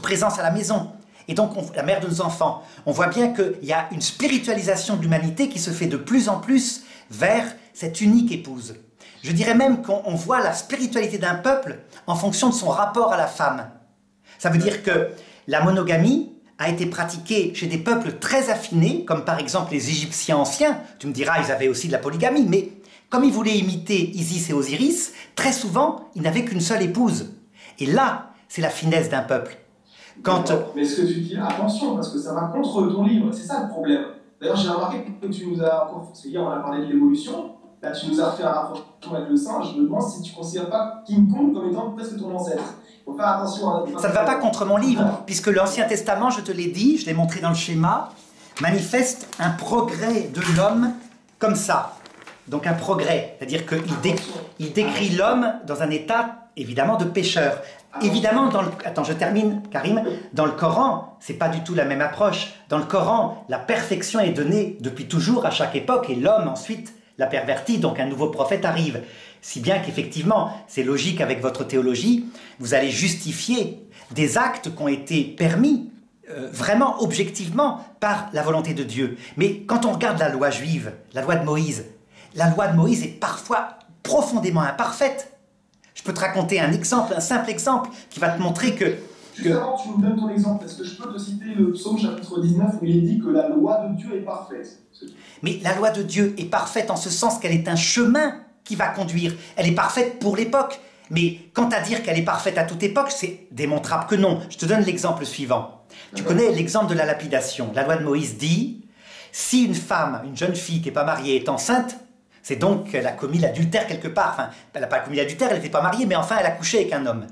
présence à la maison. Et donc, la mère de nos enfants, on voit bien qu'il y a une spiritualisation de l'humanité qui se fait de plus en plus vers cette unique épouse. Je dirais même qu'on voit la spiritualité d'un peuple en fonction de son rapport à la femme. Ça veut dire que la monogamie a été pratiquée chez des peuples très affinés, comme par exemple les Égyptiens anciens. Tu me diras, ils avaient aussi de la polygamie, mais comme ils voulaient imiter Isis et Osiris, très souvent, ils n'avaient qu'une seule épouse. Et là, c'est la finesse d'un peuple. Mais ce que tu dis, attention, parce que ça va contre ton livre, c'est ça le problème. D'ailleurs, j'ai remarqué que tu nous as, parce qu'hier on a parlé de l'évolution, là tu nous as refait un rapprochement avec le singe, je me demande si tu ne considères pas King Kong comme étant presque ton ancêtre. Il faut faire attention à... Ça ne va pas contre mon livre, puisque l'Ancien Testament, je te l'ai dit, je l'ai montré dans le schéma, manifeste un progrès de l'homme comme ça. Donc un progrès, c'est-à-dire qu'il décrit l'homme dans un état, évidemment, de pécheur. Évidemment, attends, je termine, Karim. Dans le Coran, c'est pas du tout la même approche. Dans le Coran, la perfection est donnée depuis toujours, à chaque époque, et l'homme, ensuite, la pervertit, donc un nouveau prophète arrive. Si bien qu'effectivement, c'est logique avec votre théologie, vous allez justifier des actes qui ont été permis, vraiment objectivement, par la volonté de Dieu. Mais quand on regarde la loi juive, la loi de Moïse est parfois profondément imparfaite. Je peux te raconter un exemple, un simple exemple, qui va te montrer que... Juste avant que tu me donnes ton exemple, est-ce que je peux te citer le psaume chapitre 19 où il est dit que la loi de Dieu est parfaite? Mais la loi de Dieu est parfaite en ce sens qu'elle est un chemin qui va conduire. Elle est parfaite pour l'époque. Mais quant à dire qu'elle est parfaite à toute époque, c'est démontrable que non. Je te donne l'exemple suivant. Tu connais l'exemple de la lapidation. La loi de Moïse dit, si une femme, une jeune fille qui n'est pas mariée est enceinte, c'est donc qu'elle a commis l'adultère quelque part. Enfin, elle n'a pas commis l'adultère, elle n'était pas mariée, mais enfin, elle a couché avec un homme.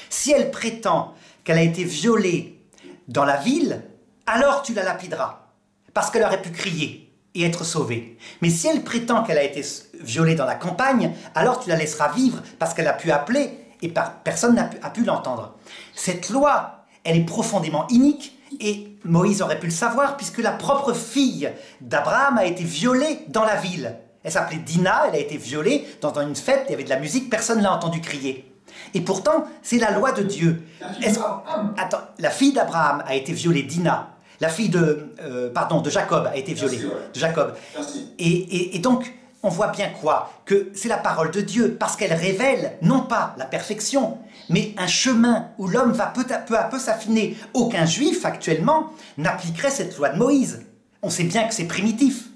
Si elle prétend qu'elle a été violée dans la ville, alors tu la lapideras. Parce qu'elle aurait pu crier et être sauvée. Mais si elle prétend qu'elle a été violée dans la campagne, alors tu la laisseras vivre parce qu'elle a pu appeler et personne n'a pu l'entendre. Cette loi, elle est profondément inique et Moïse aurait pu le savoir puisque la propre fille d'Abraham a été violée dans la ville. Elle s'appelait Dina, elle a été violée dans une fête, il y avait de la musique, personne ne l'a entendu crier. Et pourtant, c'est la loi de Dieu. Attends, la fille d'Abraham a été violée, Dina. La fille de Jacob a été violée. De Jacob. Et donc, on voit bien quoi? Que c'est la parole de Dieu, parce qu'elle révèle, non pas la perfection, mais un chemin où l'homme va peu à peu s'affiner. Aucun juif, actuellement, n'appliquerait cette loi de Moïse. On sait bien que c'est primitif.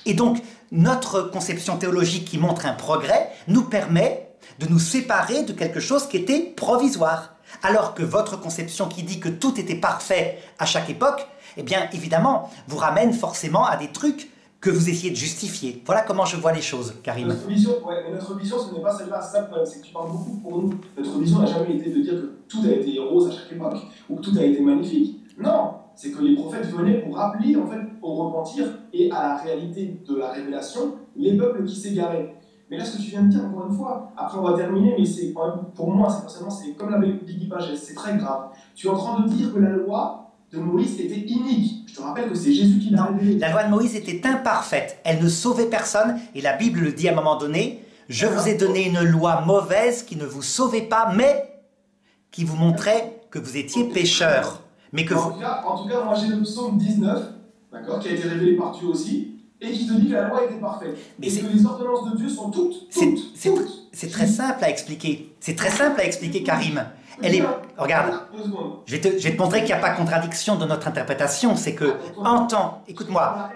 Et donc, notre conception théologique qui montre un progrès nous permet de nous séparer de quelque chose qui était provisoire. Alors que votre conception qui dit que tout était parfait à chaque époque, eh bien, évidemment, vous ramène forcément à des trucs que vous essayez de justifier. Voilà comment je vois les choses, Karim. Notre vision, ce n'est pas celle-là. C'est ça le problème, c'est que tu parles beaucoup pour nous. Notre vision n'a jamais été de dire que tout a été rose à chaque époque, ou que tout a été magnifique. Non, c'est que les prophètes venaient pour rappeler, en fait, au repentir et à la réalité de la révélation, les peuples qui s'égaraient. Mais là, ce que tu viens de dire, encore une fois, après on va terminer, mais c'est quand même, pour moi, personnellement, c'est comme l'avait dit Guy Pagès, c'est très grave. Tu es en train de dire que la loi de Moïse était inique. Je te rappelle que c'est Jésus qui l'a révélé. La loi de Moïse était imparfaite. Elle ne sauvait personne. Et la Bible le dit à un moment donné, « Je vous ai donné une loi mauvaise qui ne vous sauvait pas, mais qui vous montrait que vous étiez pécheurs. » Mais que en tout cas, moi j'ai le psaume 19, d'accord, qui a été révélé par Dieu aussi, et qui te dit que la loi était parfaite. Mais et que les ordonnances de Dieu sont toutes. C'est très simple à expliquer. C'est très simple à expliquer, Karim. Regarde, je vais te montrer qu'il n'y a pas de contradiction dans notre interprétation. C'est que, écoute-moi,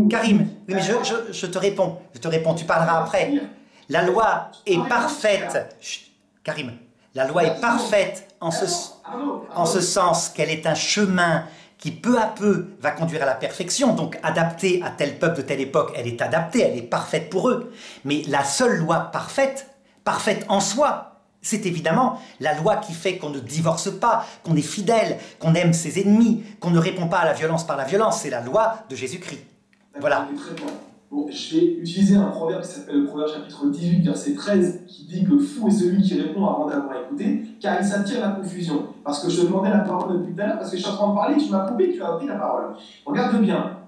Karim, oui, mais je te réponds, tu parleras après. La loi est parfaite. Chut, Karim, la loi est parfaite en ce sens qu'elle est un chemin qui peu à peu va conduire à la perfection, donc adaptée à tel peuple de telle époque, elle est adaptée, elle est parfaite pour eux. Mais la seule loi parfaite en soi, c'est évidemment la loi qui fait qu'on ne divorce pas, qu'on est fidèle, qu'on aime ses ennemis, qu'on ne répond pas à la violence par la violence. C'est la loi de Jésus-Christ. Voilà. Bon, je vais utiliser un proverbe qui s'appelle le proverbe chapitre 18, verset 13, qui dit que fou est celui qui répond avant d'avoir écouté, car il s'attire la confusion. Parce que je te demandais la parole depuis tout à l'heure, parce que je suis en train de parler, tu m'as coupé, tu as pris la parole. Regarde bien,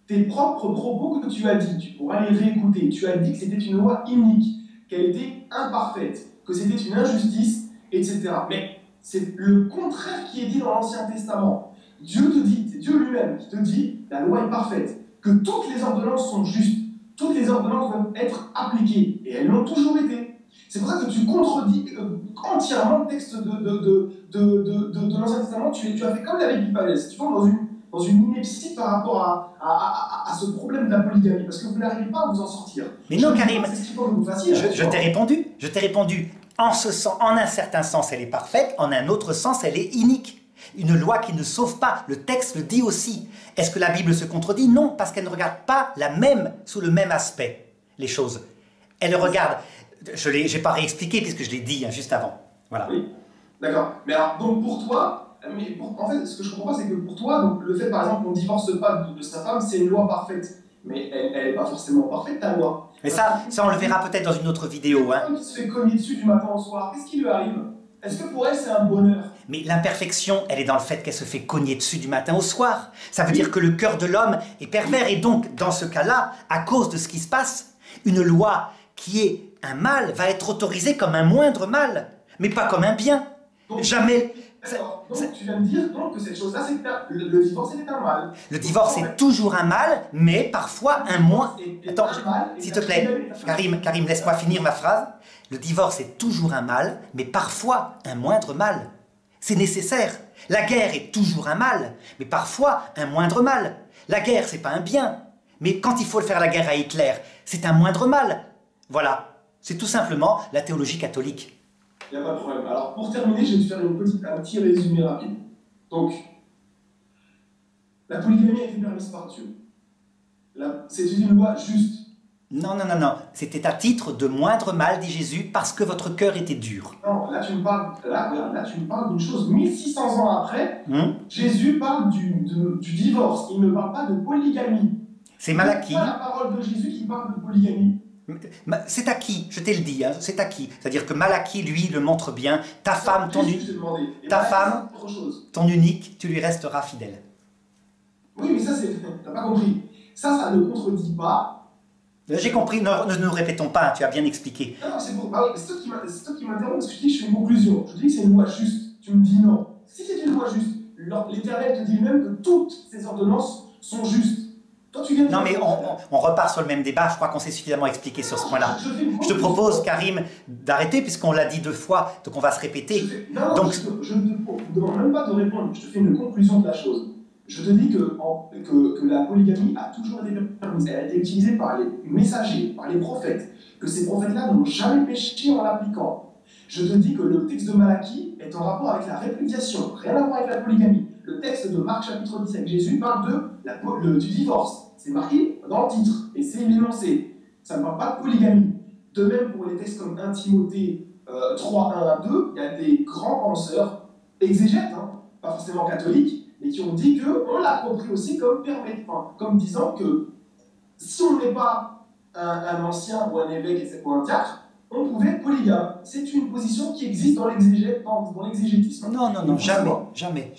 tes propres propos que tu as dit, tu pourras les réécouter, tu as dit que c'était une loi inique, qu'elle était imparfaite, que c'était une injustice, etc. Mais c'est le contraire qui est dit dans l'Ancien Testament. Dieu te dit, c'est Dieu lui-même qui te dit, la loi est parfaite, que toutes les ordonnances sont justes, toutes les ordonnances doivent être appliquées, et elles l'ont toujours été. C'est pour ça que tu contredis entièrement le texte de l'Ancien Testament. Tu as fait comme l'avait dit Palès. Tu tombes dans une ineptie par rapport à ce problème de la polygamie, parce que vous n'arrivez pas à vous en sortir. Mais non, Karim, c'est ce qu'il faut que vous fassiez. je t'ai répondu. Je t'ai répondu. En un certain sens, elle est parfaite. En un autre sens, elle est inique. Une loi qui ne sauve pas. Le texte le dit aussi. Est-ce que la Bible se contredit? Non, parce qu'elle ne regarde pas sous le même aspect, les choses. Elle regarde... Je n'ai pas réexpliqué puisque je l'ai dit juste avant. Voilà. Oui, d'accord. Mais alors, donc pour toi, en fait, ce que je comprends pas, c'est que pour toi, donc, le fait par exemple qu'on ne divorce pas de sa femme, c'est une loi parfaite. Mais elle n'est pas forcément parfaite, ta loi. Mais ça on le verra peut-être dans une autre vidéo. Une femme qui se fait cogner dessus du matin au soir, qu'est-ce qui lui arrive? Est-ce que pour elle, c'est un bonheur? Mais l'imperfection, elle est dans le fait qu'elle se fait cogner dessus du matin au soir. Ça veut dire que le cœur de l'homme est pervers. Et donc, dans ce cas-là, à cause de ce qui se passe, une loi qui est un mal va être autorisée comme un moindre mal, mais pas comme un bien. Donc, jamais. Donc tu viens de dire donc, que cette chose-là, c'est le divorce était un mal. Le divorce est toujours un mal, mais parfois un moins... Attends, s'il te plaît, Karim, laisse-moi finir ma phrase. Le divorce est toujours un mal, mais parfois un moindre mal. C'est nécessaire. La guerre est toujours un mal, mais parfois un moindre mal. La guerre, c'est pas un bien. Mais quand il faut faire la guerre à Hitler, c'est un moindre mal. Voilà. C'est tout simplement la théologie catholique. Il n'y a pas de problème. Alors, pour terminer, je vais te faire un petit résumé rapide. Donc, la polygamie a été permise par Dieu. C'est une loi juste. Non. C'était à titre de moindre mal, dit Jésus, parce que votre cœur était dur. Non, là tu me parles d'une chose. 1600 ans après, Jésus parle du divorce. Il ne parle pas de polygamie. C'est Malachie. C'est pas la parole de Jésus qui parle de polygamie. C'est à qui? Je t'ai le dit, hein, c'est à qui? C'est-à-dire que Malachie, lui, le montre bien. Ta femme, ton unique, tu lui resteras fidèle. Oui, mais ça, t'as pas compris. Ça ne contredit pas. J'ai compris, ne nous répétons pas, tu as bien expliqué. Non, c'est bon. Bah oui, c'est toi qui m'interromps parce que je fais une conclusion. Je dis que c'est une loi juste. Tu me dis non. Si c'est une loi juste, l'Éternel te dit même que toutes ces ordonnances sont justes. Toi, tu viens de... Non, mais on repart sur le même débat. Je crois qu'on s'est suffisamment expliqué sur ce point-là. Je te propose, Karim, d'arrêter puisqu'on l'a dit 2 fois, donc on va se répéter. Donc, je ne te demande même pas de répondre. Je te fais une conclusion de la chose. Je te dis que la polygamie a toujours été permise. Elle a été utilisée par les messagers, par les prophètes, que ces prophètes-là n'ont jamais péché en l'appliquant. Je te dis que le texte de Malachie est en rapport avec la répudiation, rien à voir avec la polygamie. Le texte de Marc chapitre 10 avec Jésus parle du divorce. C'est marqué dans le titre, et c'est l'énoncé. Ça ne parle pas de polygamie. De même pour les textes comme 1 Timothée 3, 1 à 2, il y a des grands penseurs, exégètes, pas forcément catholiques, mais qui ont dit qu'on l'a compris aussi comme disant que si on n'est pas un ancien ou un évêque ou un diacre, on pouvait être polygame. C'est une position qui existe dans l'exégétisme. Non, jamais.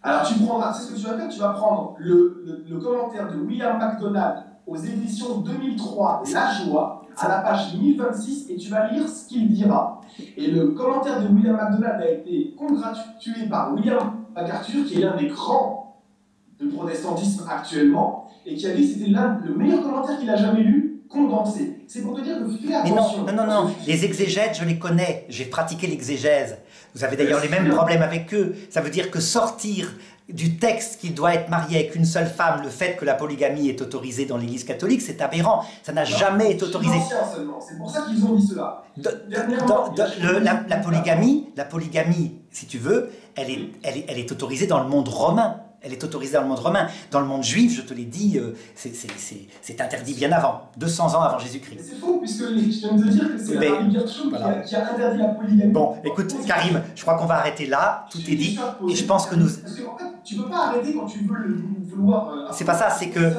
Alors tu prendras, c'est ce que tu vas faire, tu vas prendre le commentaire de William MacDonald aux éditions 2003, La Joie, à la page 1026, et tu vas lire ce qu'il dira. Et le commentaire de William MacDonald a été congratulé par William MacArthur, qui est l'un des grands du protestantisme actuellement, et qui a dit que c'était le meilleur commentaire qu'il a jamais lu, condensé. C'est pour te dire que fais attention. Mais non. Les exégètes, je les connais. J'ai pratiqué l'exégèse. Vous avez d'ailleurs les mêmes problèmes avec eux. Ça veut dire que sortir du texte qu'il doit être marié avec une seule femme, le fait que la polygamie est autorisée dans l'Église catholique, c'est aberrant. Ça n'a jamais été autorisé. C'est pour ça qu'ils ont dit cela. La polygamie, si tu veux, elle est autorisée dans le monde romain. Elle est autorisée dans le monde romain. Dans le monde juif, je te l'ai dit, c'est interdit bien avant, 200 ans avant Jésus-Christ. C'est faux, puisque je viens de dire que c'est Rabbi Gershom qui a interdit la polygamie. Bon, écoute, Karim, je crois qu'on va arrêter là, tout est dit, et je pense que nous... Parce qu'en fait, tu ne peux pas arrêter quand tu veux vouloir... C'est pas ça, c'est que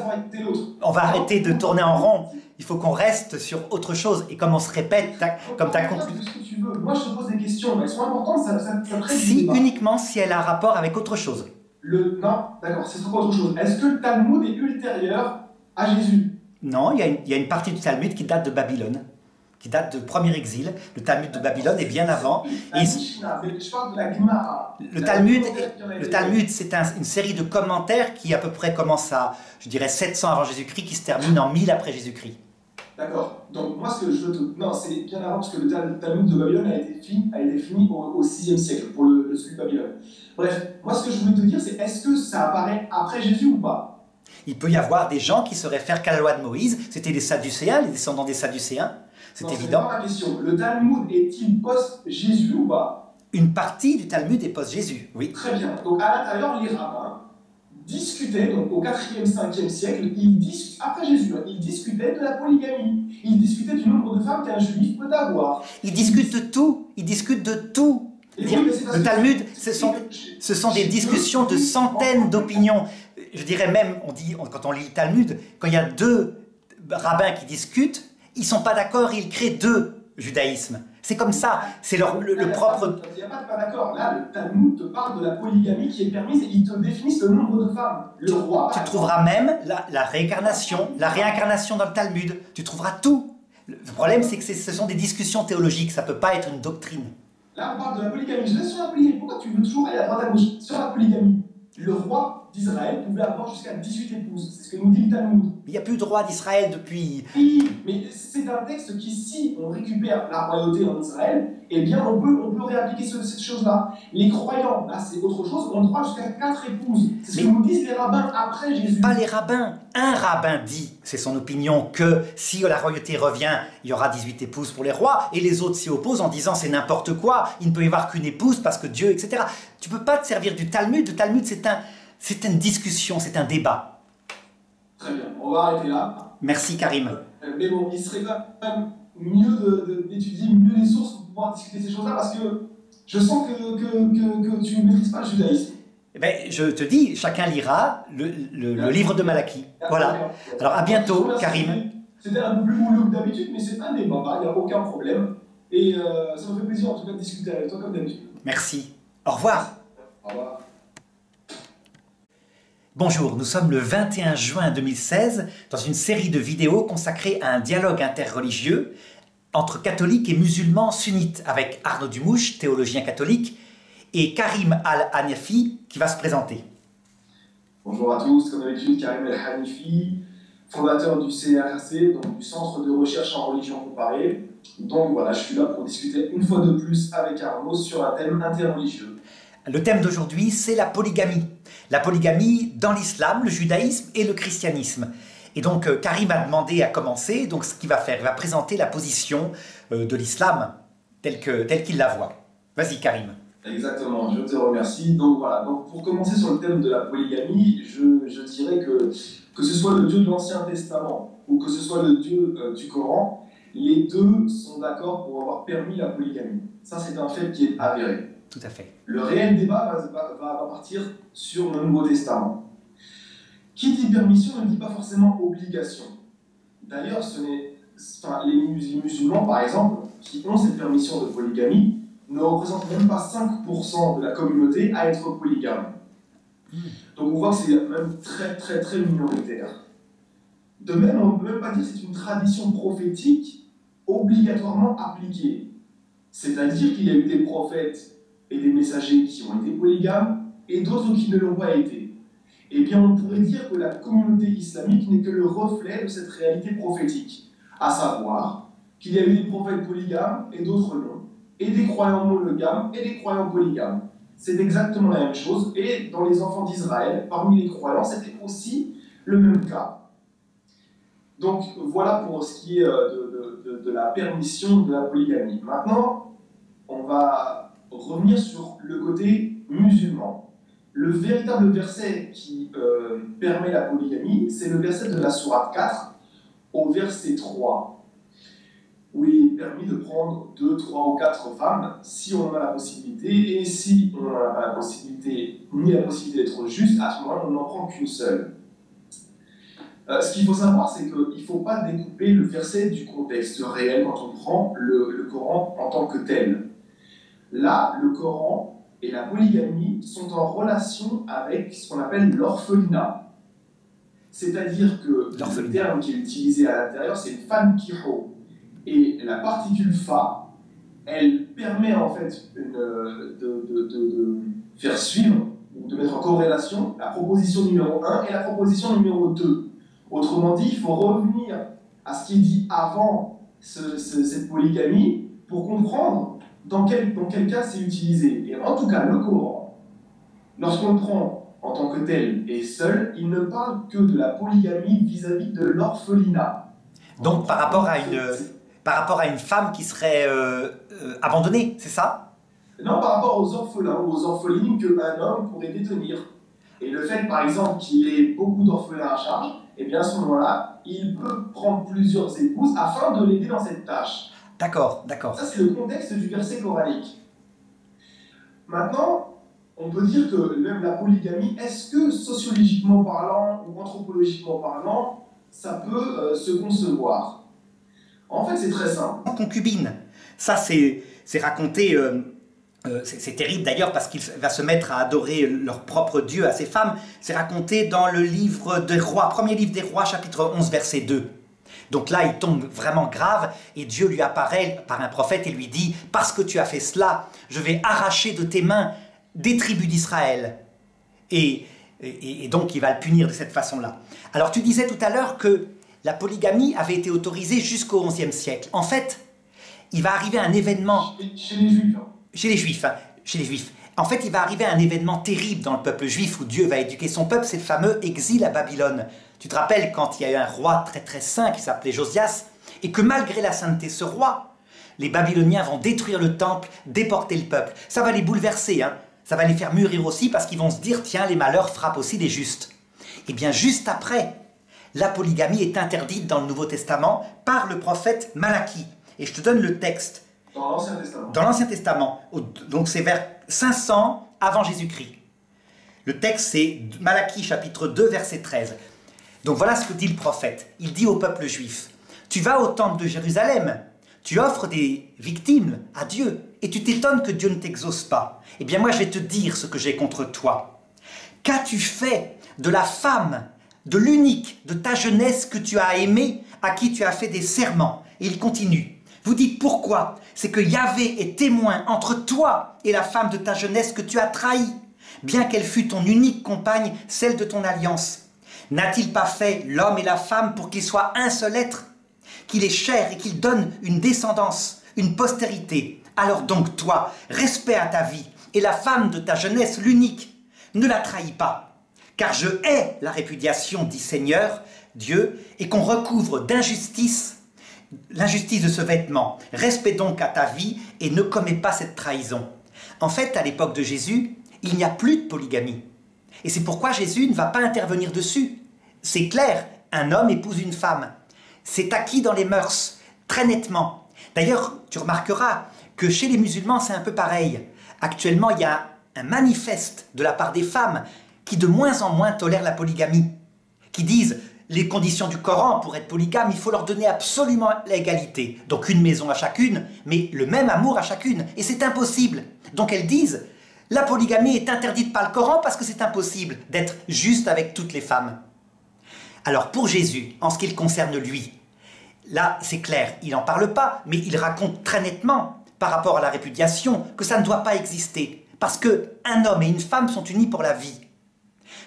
on va arrêter de tourner en rond. Il faut qu'on reste sur autre chose, et comme on se répète, comme tu as conclu... Moi, je te pose des questions, mais elles sont importantes, ça Si, uniquement si elle a un rapport avec autre chose. Non, d'accord, c'est trop autre chose. Est-ce que le Talmud est ultérieur à Jésus? Non, il y a une partie du Talmud qui date de Babylone. qui date du premier exil. Le Talmud de Babylone est bien avant. La Mishnah, je parle de la Gemara. Le Talmud, c'est une série de commentaires qui à peu près commence à, je dirais, 700 avant Jésus-Christ, qui se termine en 1000 après Jésus-Christ. D'accord. Donc moi, ce que je veux te... Non, c'est bien avant, parce que le Talmud de Babylone a été fini au 6e siècle, pour celui de Babylone. Bref, moi, ce que je veux te dire, c'est est-ce que ça apparaît après Jésus ou pas? Il peut y avoir des gens qui se réfèrent qu'à la loi de Moïse. C'était les Sadducéens, les descendants des Sadducéens. C'est évident. C'est pas ma question. Le Talmud est-il post-Jésus ou pas? Une partie du Talmud est post-Jésus, oui. Très bien. Donc à l'intérieur, les rabbins discutaient, donc au 4e, 5e siècle, après Jésus, ils discutaient de la polygamie. Ils discutaient du nombre de femmes qu'un juif peut avoir. Ils discutent de tout. Ils discutent de tout. Le Talmud, ce sont des discussions de centaines d'opinions. Je dirais même, quand on lit le Talmud, quand il y a deux rabbins qui discutent, ils ne sont pas d'accord, ils créent deux judaïsmes. C'est comme ça, c'est le propre... Il n'y a pas de pas d'accord. Là, le Talmud te parle de la polygamie qui est permise et ils te définissent le nombre de femmes. Le roi... Tu trouveras même la réincarnation dans le Talmud. Tu trouveras tout. Le problème, c'est que ce sont des discussions théologiques, ça ne peut pas être une doctrine. Là, on parle de la polygamie. Je laisse sur la polygamie. Pourquoi tu veux toujours aller à droite à gauche? Sur la polygamie, le roi d'Israël pouvait avoir jusqu'à 18 épouses. C'est ce que nous dit le Talmud. Il n'y a plus de roi d'Israël depuis... Oui, mais c'est un texte qui, si on récupère la royauté en Israël, eh bien, on peut réappliquer cette chose-là. Les croyants, là, c'est autre chose, ont droit jusqu'à 4 épouses. C'est ce que nous disent les rabbins après Jésus. Pas les rabbins. Un rabbin dit, c'est son opinion, que si la royauté revient, il y aura 18 épouses pour les rois, et les autres s'y opposent en disant c'est n'importe quoi, il ne peut y avoir qu'une épouse parce que Dieu, etc. Tu ne peux pas te servir du Talmud. Le Talmud, c'est une discussion, c'est un débat. Très bien, on va arrêter là. Merci Karim. Mais bon, il serait quand même mieux d'étudier mieux les sources pour pouvoir discuter ces choses-là, parce que je sens que tu ne maîtrises pas le judaïsme. Eh bien, je te dis, chacun lira le livre de Malachie. Voilà. Alors à bientôt, Karim. C'était un peu plus mouleux que d'habitude, mais c'est un débat, il n'y a aucun problème. Et ça me fait plaisir en tout cas de discuter avec toi comme d'habitude. Merci. Au revoir. Au revoir. Bonjour, nous sommes le 21 juin 2016 dans une série de vidéos consacrée à un dialogue interreligieux entre catholiques et musulmans sunnites avec Arnaud Dumouche, théologien catholique, et Karim Al-Hanafi qui va se présenter. Bonjour à tous, comme d'habitude, Karim Al-Hanafi, fondateur du CRC, donc du Centre de recherche en religion comparée. Donc voilà, je suis là pour discuter une fois de plus avec Arnaud sur un thème interreligieux. Le thème d'aujourd'hui, c'est la polygamie. La polygamie dans l'islam, le judaïsme et le christianisme. Et donc Karim a demandé à commencer, donc ce qu'il va faire, il va présenter la position de l'islam telle qu'il la voit. Vas-y Karim. Exactement, je te remercie. Donc voilà, donc pour commencer sur le thème de la polygamie, je dirais que ce soit le Dieu de l'Ancien Testament ou que ce soit le Dieu du Coran, les deux sont d'accord pour avoir permis la polygamie. Ça, c'est un fait qui est avéré. Tout à fait. Le réel débat va partir sur le Nouveau Testament. Qui dit permission ne dit pas forcément obligation. D'ailleurs, les musulmans, par exemple, qui ont cette permission de polygamie, ne représentent même pas 5% de la communauté à être polygame. Donc on voit que c'est même très très très minoritaire. De même, on ne peut même pas dire que c'est une tradition prophétique obligatoirement appliquée. C'est-à-dire qu'il y a eu des prophètes et des messagers qui ont été polygames et d'autres qui ne l'ont pas été. Eh bien, on pourrait dire que la communauté islamique n'est que le reflet de cette réalité prophétique, à savoir qu'il y a eu des prophètes polygames et d'autres non, et des croyants monogames et des croyants polygames. C'est exactement la même chose, et dans les enfants d'Israël, parmi les croyants, c'était aussi le même cas. Donc voilà pour ce qui est de la permission de la polygamie. Maintenant, on va revenir sur le côté musulman. Le véritable verset qui permet la polygamie, c'est le verset de la sourate 4, au verset 3, où il est permis de prendre 2, 3 ou 4 femmes, si on en a la possibilité, et si on n'en a pas la possibilité, ni la possibilité d'être juste, à ce moment-là, on n'en prend qu'une seule. Ce qu'il faut savoir, c'est qu'il ne faut pas découper le verset du contexte réel quand on prend le Coran en tant que tel. Là, le Coran et la polygamie sont en relation avec ce qu'on appelle l'orphelinat. C'est-à-dire que le terme qui est utilisé à l'intérieur, c'est le fankiho. Et la particule fa, elle permet en fait de faire suivre, ou de mettre en corrélation la proposition numéro 1 et la proposition numéro 2. Autrement dit, il faut revenir à ce qui est dit avant cette polygamie pour comprendre dans quel cas c'est utilisé. Et en tout cas, le Coran, lorsqu'on le prend en tant que tel et seul, il ne parle que de la polygamie vis-à-vis de l'orphelinat. Donc par rapport à une femme qui serait abandonnée, c'est ça? Non, par rapport aux orphelins ou aux orphelines qu'un homme pourrait détenir. Et le fait, par exemple, qu'il ait beaucoup d'orphelins à charge, eh bien à ce moment-là, il peut prendre plusieurs épouses afin de l'aider dans cette tâche. D'accord, d'accord. Ça, c'est le contexte du verset coranique. Maintenant, on peut dire que même la polygamie, est-ce que sociologiquement parlant ou anthropologiquement parlant, ça peut se concevoir? En fait, c'est très simple. Concubine, ça c'est raconté, c'est terrible d'ailleurs parce qu'il va se mettre à adorer leur propre Dieu à ses femmes. C'est raconté dans le livre des rois, premier livre des rois, chapitre 11, verset 2. Donc là, il tombe vraiment grave et Dieu lui apparaît par un prophète et lui dit « Parce que tu as fait cela, je vais arracher de tes mains des tribus d'Israël. » Et donc, il va le punir de cette façon-là. Alors, tu disais tout à l'heure que la polygamie avait été autorisée jusqu'au XIe siècle. En fait, il va arriver un événement... Chez les Juifs. Chez les Juifs. En fait, il va arriver un événement terrible dans le peuple juif où Dieu va éduquer son peuple, c'est le fameux exil à Babylone. Tu te rappelles quand il y a eu un roi très très saint qui s'appelait Josias, et que malgré la sainteté de ce roi, les Babyloniens vont détruire le temple, déporter le peuple. Ça va les bouleverser, hein. Ça va les faire mûrir aussi parce qu'ils vont se dire, tiens, les malheurs frappent aussi les justes. Et bien juste après, la polygamie est interdite dans le Nouveau Testament par le prophète Malachie. Et je te donne le texte. Dans l'Ancien Testament. Dans l'Ancien Testament. Donc c'est vers 500 avant Jésus-Christ. Le texte c'est Malachie chapitre 2 verset 13. Donc voilà ce que dit le prophète. Il dit au peuple juif, « Tu vas au temple de Jérusalem, tu offres des victimes à Dieu, et tu t'étonnes que Dieu ne t'exauce pas. Eh bien moi je vais te dire ce que j'ai contre toi. Qu'as-tu fait de la femme, de l'unique de ta jeunesse que tu as aimée, à qui tu as fait des serments ?» Et il continue. Vous dites pourquoi? C'est que Yahvé est témoin entre toi et la femme de ta jeunesse que tu as trahie, bien qu'elle fût ton unique compagne, celle de ton alliance. N'a-t-il pas fait l'homme et la femme pour qu'ils soient un seul être, qu'il est cher et qu'il donne une descendance, une postérité? Alors donc toi, respect à ta vie, et la femme de ta jeunesse, l'unique, ne la trahis pas. Car je hais la répudiation, dit Seigneur, Dieu, et qu'on recouvre d'injustice l'injustice de ce vêtement. Respect donc à ta vie et ne commets pas cette trahison. En fait, à l'époque de Jésus, il n'y a plus de polygamie. Et c'est pourquoi Jésus ne va pas intervenir dessus. C'est clair, un homme épouse une femme. C'est acquis dans les mœurs, très nettement. D'ailleurs, tu remarqueras que chez les musulmans, c'est un peu pareil. Actuellement, il y a un manifeste de la part des femmes qui de moins en moins tolèrent la polygamie, qui disent les conditions du Coran pour être polygame, il faut leur donner absolument l'égalité. Donc une maison à chacune, mais le même amour à chacune. Et c'est impossible. Donc elles disent, la polygamie est interdite par le Coran parce que c'est impossible d'être juste avec toutes les femmes. Alors pour Jésus, en ce qui le concerne lui, là c'est clair, il n'en parle pas, mais il raconte très nettement, par rapport à la répudiation, que ça ne doit pas exister. Parce qu'un homme et une femme sont unis pour la vie.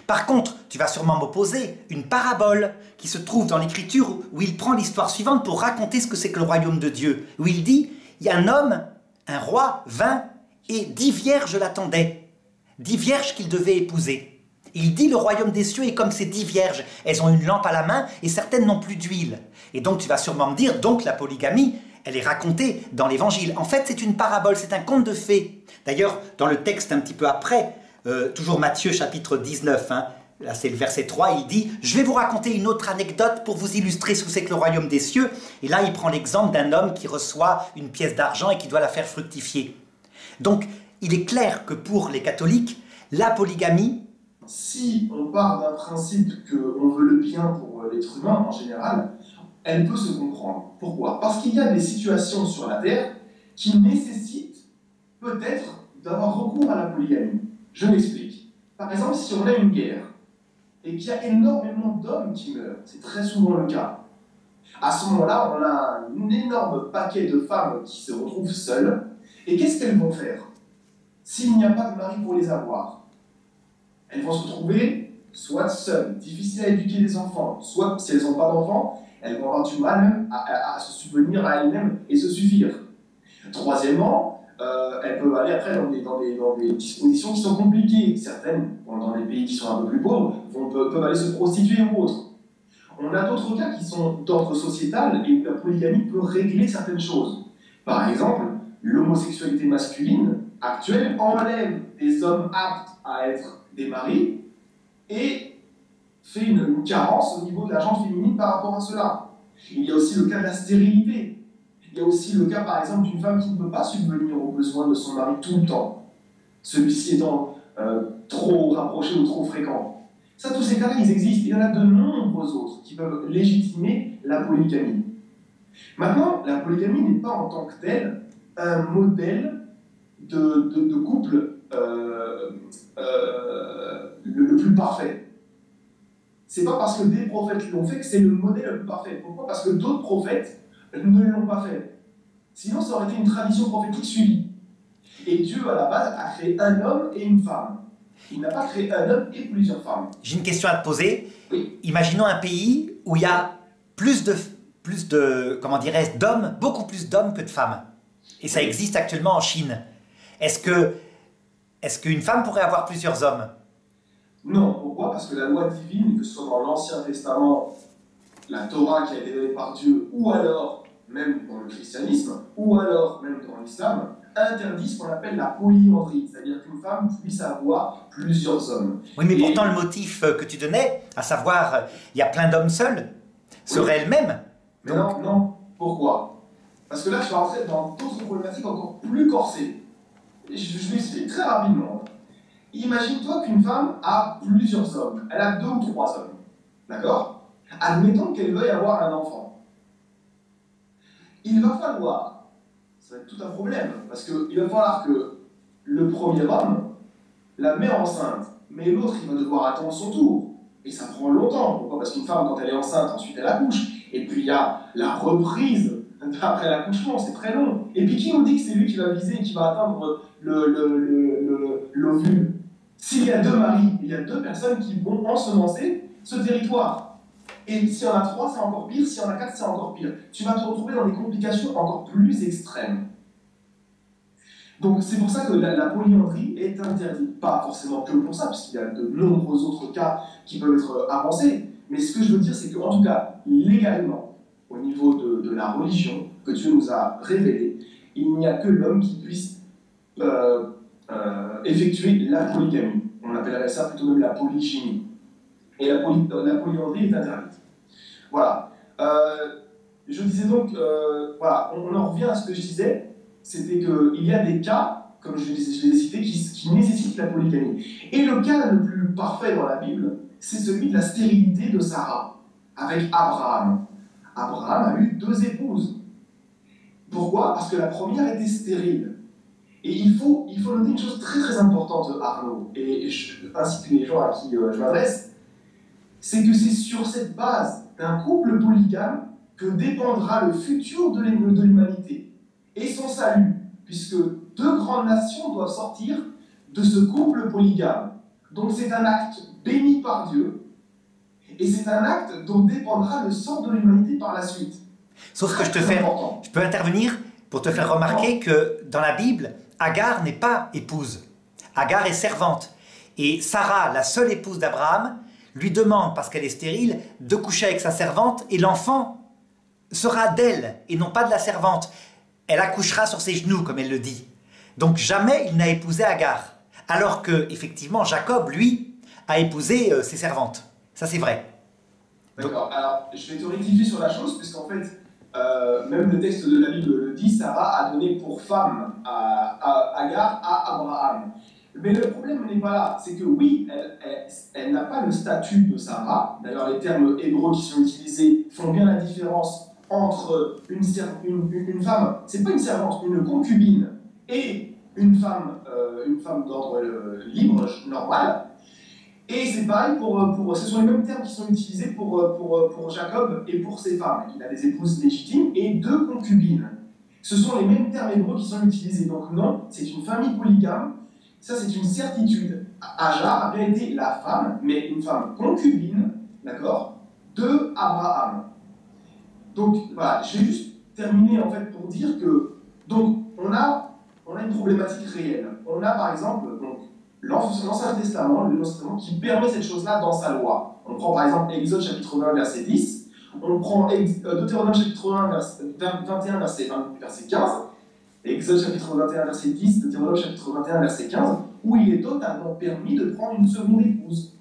Par contre, tu vas sûrement m'opposer une parabole qui se trouve dans l'Écriture où il prend l'histoire suivante pour raconter ce que c'est que le royaume de Dieu. Où il dit, il y a un homme, un roi, vint et 10 vierges l'attendaient. 10 vierges qu'il devait épouser. Il dit, le royaume des cieux est comme ces 10 vierges. Elles ont une lampe à la main et certaines n'ont plus d'huile. Et donc tu vas sûrement me dire, donc la polygamie, elle est racontée dans l'Évangile. En fait, c'est une parabole, c'est un conte de fées. D'ailleurs, dans le texte un petit peu après, toujours Matthieu chapitre 19, hein, là c'est le verset 3, il dit « Je vais vous raconter une autre anecdote pour vous illustrer ce que c'est que le royaume des cieux. » Et là, il prend l'exemple d'un homme qui reçoit une pièce d'argent et qui doit la faire fructifier. Donc, il est clair que pour les catholiques, la polygamie... Si on part d'un principe qu'on veut le bien pour l'être humain en général, elle peut se comprendre. Pourquoi? Parce qu'il y a des situations sur la Terre qui nécessitent peut-être d'avoir recours à la polygamie. Je m'explique. Par exemple, si on a une guerre et qu'il y a énormément d'hommes qui meurent, c'est très souvent le cas. À ce moment-là, on a un énorme paquet de femmes qui se retrouvent seules. Et qu'est-ce qu'elles vont faire s'il n'y a pas de mari pour les avoir? Elles vont se retrouver soit seules, difficiles à éduquer les enfants, soit si elles n'ont pas d'enfants, elles vont avoir du mal même à se subvenir à elles-mêmes et se suffire. Troisièmement, elles peuvent aller après dans des dispositions qui sont compliquées. Certaines, dans les pays qui sont un peu plus pauvres, peuvent aller se prostituer ou autre. On a d'autres cas qui sont d'ordre sociétal et où la polygamie peut régler certaines choses. Par exemple, l'homosexualité masculine actuelle enlève des hommes aptes à être des maris et fait une carence au niveau de la gente féminine par rapport à cela. Il y a aussi le cas de la stérilité. Il y a aussi le cas, par exemple, d'une femme qui ne peut pas subvenir aux besoins de son mari tout le temps, celui-ci étant trop rapproché ou trop fréquent. Ça, tous ces cas-là, ils existent. Il y en a de nombreux autres qui peuvent légitimer la polygamie. Maintenant, la polygamie n'est pas en tant que telle un modèle de couple le plus parfait. C'est pas parce que des prophètes l'ont fait que c'est le modèle le plus parfait. Pourquoi? Parce que d'autres prophètes ne l'ont pas fait. Sinon, ça aurait été une tradition prophétique suivie. Et Dieu, à la base, a créé un homme et une femme. Il n'a pas créé un homme et plusieurs femmes. J'ai une question à te poser. Oui. Imaginons un pays où il y a plus de comment dirais-je, d'hommes, beaucoup plus d'hommes que de femmes. Et ça existe actuellement en Chine. Est-ce qu'une femme pourrait avoir plusieurs hommes? Non. Pourquoi? Parce que la loi divine, que ce soit dans l'Ancien Testament, la Torah qui a été donnée par Dieu, ou alors même dans le christianisme, ou alors même dans l'islam, interdit ce qu'on appelle la polyandrie, c'est-à-dire qu'une femme puisse avoir plusieurs hommes. Oui, mais pourtant le motif que tu donnais, à savoir il y a plein d'hommes seuls, serait elle-même. Mais non. Pourquoi? Parce que là, je vais rentrer dans d'autres problématiques encore plus corsées. Et je l'explique très rapidement. Imagine-toi qu'une femme a plusieurs hommes. Elle a 2 ou 3 hommes. D'accord? Admettons qu'elle veuille avoir un enfant. Il va falloir, ça va être tout un problème, parce qu'il va falloir que le premier homme la met enceinte, mais l'autre, il va devoir attendre son tour. Et ça prend longtemps. Pourquoi? Parce qu'une femme, quand elle est enceinte, ensuite elle accouche. Et puis il y a la reprise après l'accouchement, c'est très long. Et puis qui nous dit que c'est lui qui va viser et qui va atteindre l'ovule? S'il y a 2 maris, il y a 2 personnes qui vont ensemencer ce territoire. Et s'il y en a 3, c'est encore pire. S'il y en a 4, c'est encore pire. Tu vas te retrouver dans des complications encore plus extrêmes. Donc c'est pour ça que la polyandrie est interdite. Pas forcément que pour ça, puisqu'il y a de nombreux autres cas qui peuvent être avancés. Mais ce que je veux dire, c'est qu'en tout cas, légalement, au niveau de la religion que Dieu nous a révélée, il n'y a que l'homme qui puisse effectuer la polygamie. On appellerait ça plutôt même la polygynie. Et la polyandrie est interdite. Voilà. Je disais donc, voilà, on en revient à ce que je disais, c'était qu'il y a des cas, comme je les ai cités, qui nécessitent la polygamie. Et le cas le plus parfait dans la Bible, c'est celui de la stérilité de Sarah, avec Abraham. Abraham a eu 2 épouses. Pourquoi? Parce que la première était stérile. Et il faut noter une chose très très importante, Arnaud, et ainsi que les gens à qui je m'adresse, c'est que c'est sur cette base d'un couple polygame que dépendra le futur de l'humanité et son salut, puisque 2 grandes nations doivent sortir de ce couple polygame. Donc c'est un acte béni par Dieu, et c'est un acte dont dépendra le sort de l'humanité par la suite. Sauf que je peux intervenir pour te faire remarquer que dans la Bible, Agar n'est pas épouse. Agar est servante. Et Sarah, la seule épouse d'Abraham, lui demande, parce qu'elle est stérile, de coucher avec sa servante, et l'enfant sera d'elle, et non pas de la servante. Elle accouchera sur ses genoux, comme elle le dit. Donc jamais il n'a épousé Agar. Alors que, effectivement, Jacob, lui, a épousé ses servantes. Ça, c'est vrai. D'accord. Alors, je vais te rectifier sur la chose, puisqu'en fait, même le texte de la Bible le dit, Sarah a donné pour femme à Agar à Abraham. Mais le problème n'est pas là. C'est que oui, elle n'a pas le statut de Sarah. D'ailleurs, les termes hébreux qui sont utilisés font bien la différence entre une femme, c'est pas une servante, une concubine, et une femme d'ordre libre, normale. Et c'est pareil ce sont les mêmes termes qui sont utilisés pour Jacob et pour ses femmes. Il a des épouses légitimes et deux concubines. Ce sont les mêmes termes hébreux qui sont utilisés. Donc non, c'est une famille polygame. Ça, c'est une certitude. Hajar a bien été la femme, mais une femme concubine, d'accord, de Abraham. Donc voilà, je vais juste terminer en fait pour dire que donc on a une problématique réelle. On a par exemple donc l'Ancien Testament, le Nouveau Testament qui permet cette chose-là dans sa loi. On prend par exemple Exode chapitre 20 verset 10, on prend Deutéronome chapitre 21 verset 15, Exode chapitre 21 verset 10, Deutéronome chapitre 21 verset 15, où il est totalement permis de prendre une seconde épouse.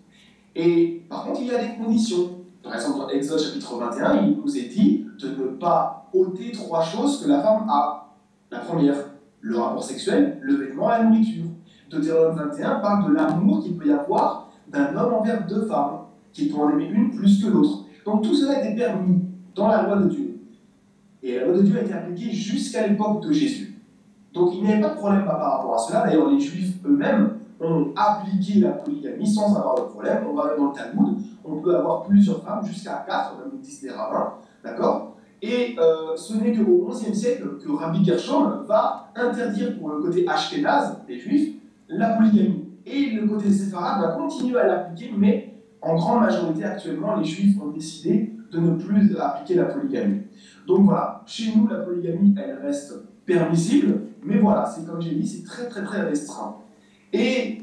Et par contre, il y a des conditions. Par exemple, dans Exode chapitre 21, il nous est dit de ne pas ôter 3 choses que la femme a. La première, le rapport sexuel, le vêtement et la nourriture. Deutéronome 21 parle de l'amour qu'il peut y avoir d'un homme envers 2 femmes, qui peut en aimer une plus que l'autre. Donc tout cela était permis dans la loi de Dieu. Et la loi de Dieu a été appliquée jusqu'à l'époque de Jésus. Donc il n'y avait pas de problème par rapport à cela. D'ailleurs, les Juifs eux-mêmes ont appliqué la polygamie sans avoir de problème. On va même dans le Talmud, on peut avoir plusieurs femmes, jusqu'à 4, même disent les rabbins, d'accord. Et ce n'est qu'au XIe siècle que Rabbi Gershom va interdire pour le côté ashkénaze des Juifs la polygamie. Et le côté séfarade va continuer à l'appliquer, mais en grande majorité actuellement, les Juifs ont décidé de ne plus appliquer la polygamie. Donc voilà, chez nous, la polygamie, elle reste permissible, mais voilà, c'est comme j'ai dit, c'est très très très restreint. Et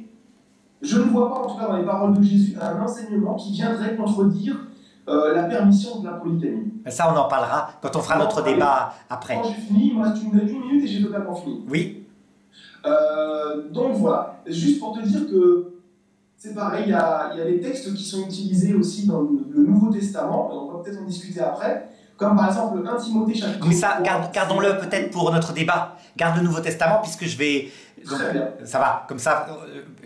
je ne vois pas, en tout cas dans les paroles de Jésus, un enseignement qui viendrait contredire la permission de la polygamie. Ça, on en parlera quand on fera notre débat après. Quand j'ai fini, il me reste une minute et j'ai totalement fini. Oui. Donc voilà, juste pour te dire que c'est pareil, il y a des textes qui sont utilisés aussi dans le Nouveau Testament, on va peut-être en discuter après, comme par exemple 1 Timothée chapitre 3. Mais ça, gardons-le peut-être pour notre débat. Garde le Nouveau Testament, puisque je vais... Donc, très bien. Ça va, comme ça,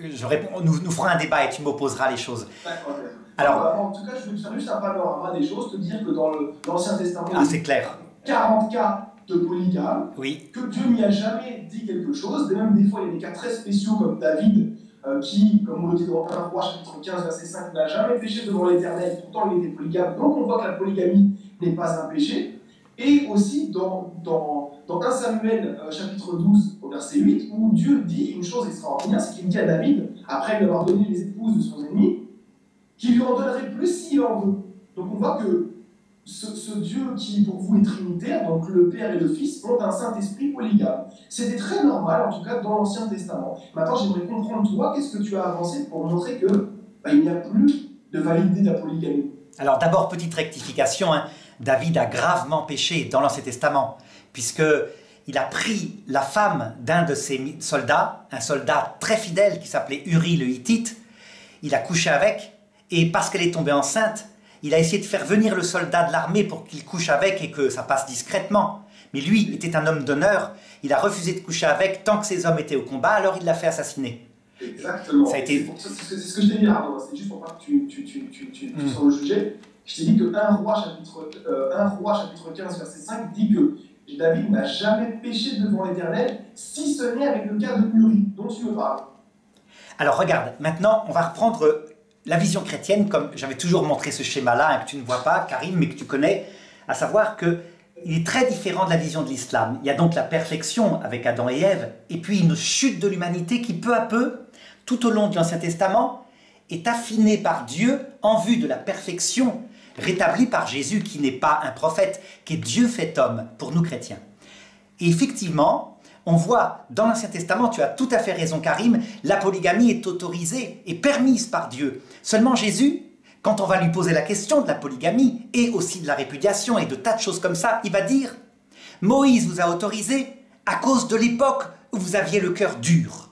nous ferons un débat et tu m'opposeras les choses. D'accord, ok. Alors, en tout cas, je vais te faire juste un panorama des choses, te dire que dans l'Ancien Testament, c'est clair. 40 cas de polygames, Oui. que Dieu n'y a jamais dit quelque chose, et même des fois il y a des cas très spéciaux comme David, qui, comme on le dit dans 1 Roi chapitre 15 verset 5, n'a jamais péché devant l'Éternel, pourtant il était polygame, donc on voit que la polygamie n'est pas un péché, et aussi dans 1 Samuel chapitre 12 au verset 8, où Dieu dit une chose extraordinaire, c'est qu'il dit à David, après lui avoir donné les épouses de son ennemi, qu'il lui en donnerait plus s'il en veut. Donc on voit que ce Dieu qui pour vous est trinitaire, donc le Père et le Fils, ont un Saint-Esprit polygame. C'était très normal, en tout cas dans l'Ancien Testament. Maintenant, j'aimerais comprendre, toi, qu'est-ce que tu as avancé pour montrer que il n'y a plus de validité de la polygamie. Alors d'abord, petite rectification, hein. David a gravement péché dans l'Ancien Testament, puisqu'il a pris la femme d'un de ses soldats, un soldat très fidèle qui s'appelait Uri le Hittite. Il a couché avec, et parce qu'elle est tombée enceinte, il a essayé de faire venir le soldat de l'armée pour qu'il couche avec et que ça passe discrètement. Mais lui était un homme d'honneur, il a refusé de coucher avec tant que ses hommes étaient au combat, alors il l'a fait assassiner. Exactement. Ça a été... C'est ce que je t'ai dit, c'est juste pour pas que tu sois le sujet. Je t'ai dit que 1 Roi chapitre 15 verset 5 dit que David n'a jamais péché devant l'Éternel, si ce n'est avec le cas de Uri, dont tu me parles. Alors regarde, maintenant on va reprendre la vision chrétienne, comme j'avais toujours montré ce schéma-là, hein, que tu ne vois pas, Karim, mais que tu connais, à savoir qu'il est très différent de la vision de l'islam. Il y a donc la perfection avec Adam et Ève, et puis une chute de l'humanité qui peu à peu, tout au long de l'Ancien Testament, est affinée par Dieu en vue de la perfection rétablie par Jésus, qui n'est pas un prophète, qui est Dieu fait homme pour nous chrétiens. Et effectivement, on voit dans l'Ancien Testament, tu as tout à fait raison Karim, la polygamie est autorisée et permise par Dieu. Seulement Jésus, quand on va lui poser la question de la polygamie et aussi de la répudiation et de tas de choses comme ça, il va dire « Moïse vous a autorisé à cause de l'époque où vous aviez le cœur dur,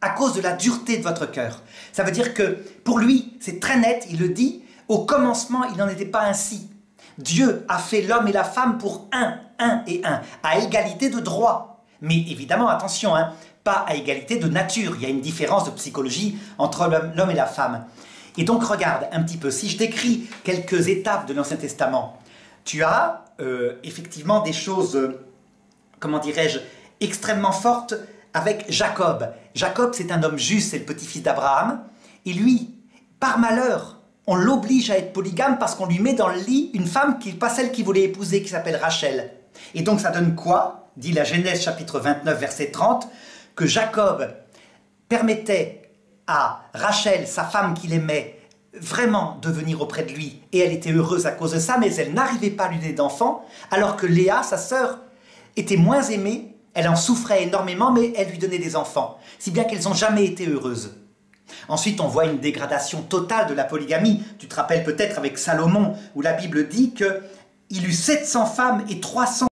à cause de la dureté de votre cœur. » Ça veut dire que pour lui, c'est très net, il le dit, au commencement, il n'en était pas ainsi. Dieu a fait l'homme et la femme pour un et un, à égalité de droit. Mais évidemment, attention, hein, pas à égalité de nature. Il y a une différence de psychologie entre l'homme et la femme. Et donc, regarde un petit peu, si je décris quelques étapes de l'Ancien Testament, tu as effectivement des choses, comment dirais-je, extrêmement fortes avec Jacob. Jacob, c'est un homme juste, c'est le petit-fils d'Abraham. Et lui, par malheur, on l'oblige à être polygame parce qu'on lui met dans le lit une femme qui n'est pas celle qu'il voulait épouser, qui s'appelle Rachel. Et donc ça donne quoi? Dit la Genèse chapitre 29 verset 30, que Jacob permettait à Rachel, sa femme qu'il aimait, vraiment de venir auprès de lui. Et elle était heureuse à cause de ça, mais elle n'arrivait pas à lui donner d'enfants, alors que Léa, sa sœur, était moins aimée, elle en souffrait énormément, mais elle lui donnait des enfants. Si bien qu'elles n'ont jamais été heureuses. Ensuite, on voit une dégradation totale de la polygamie. Tu te rappelles peut-être avec Salomon, où la Bible dit qu'il eut 700 femmes et 300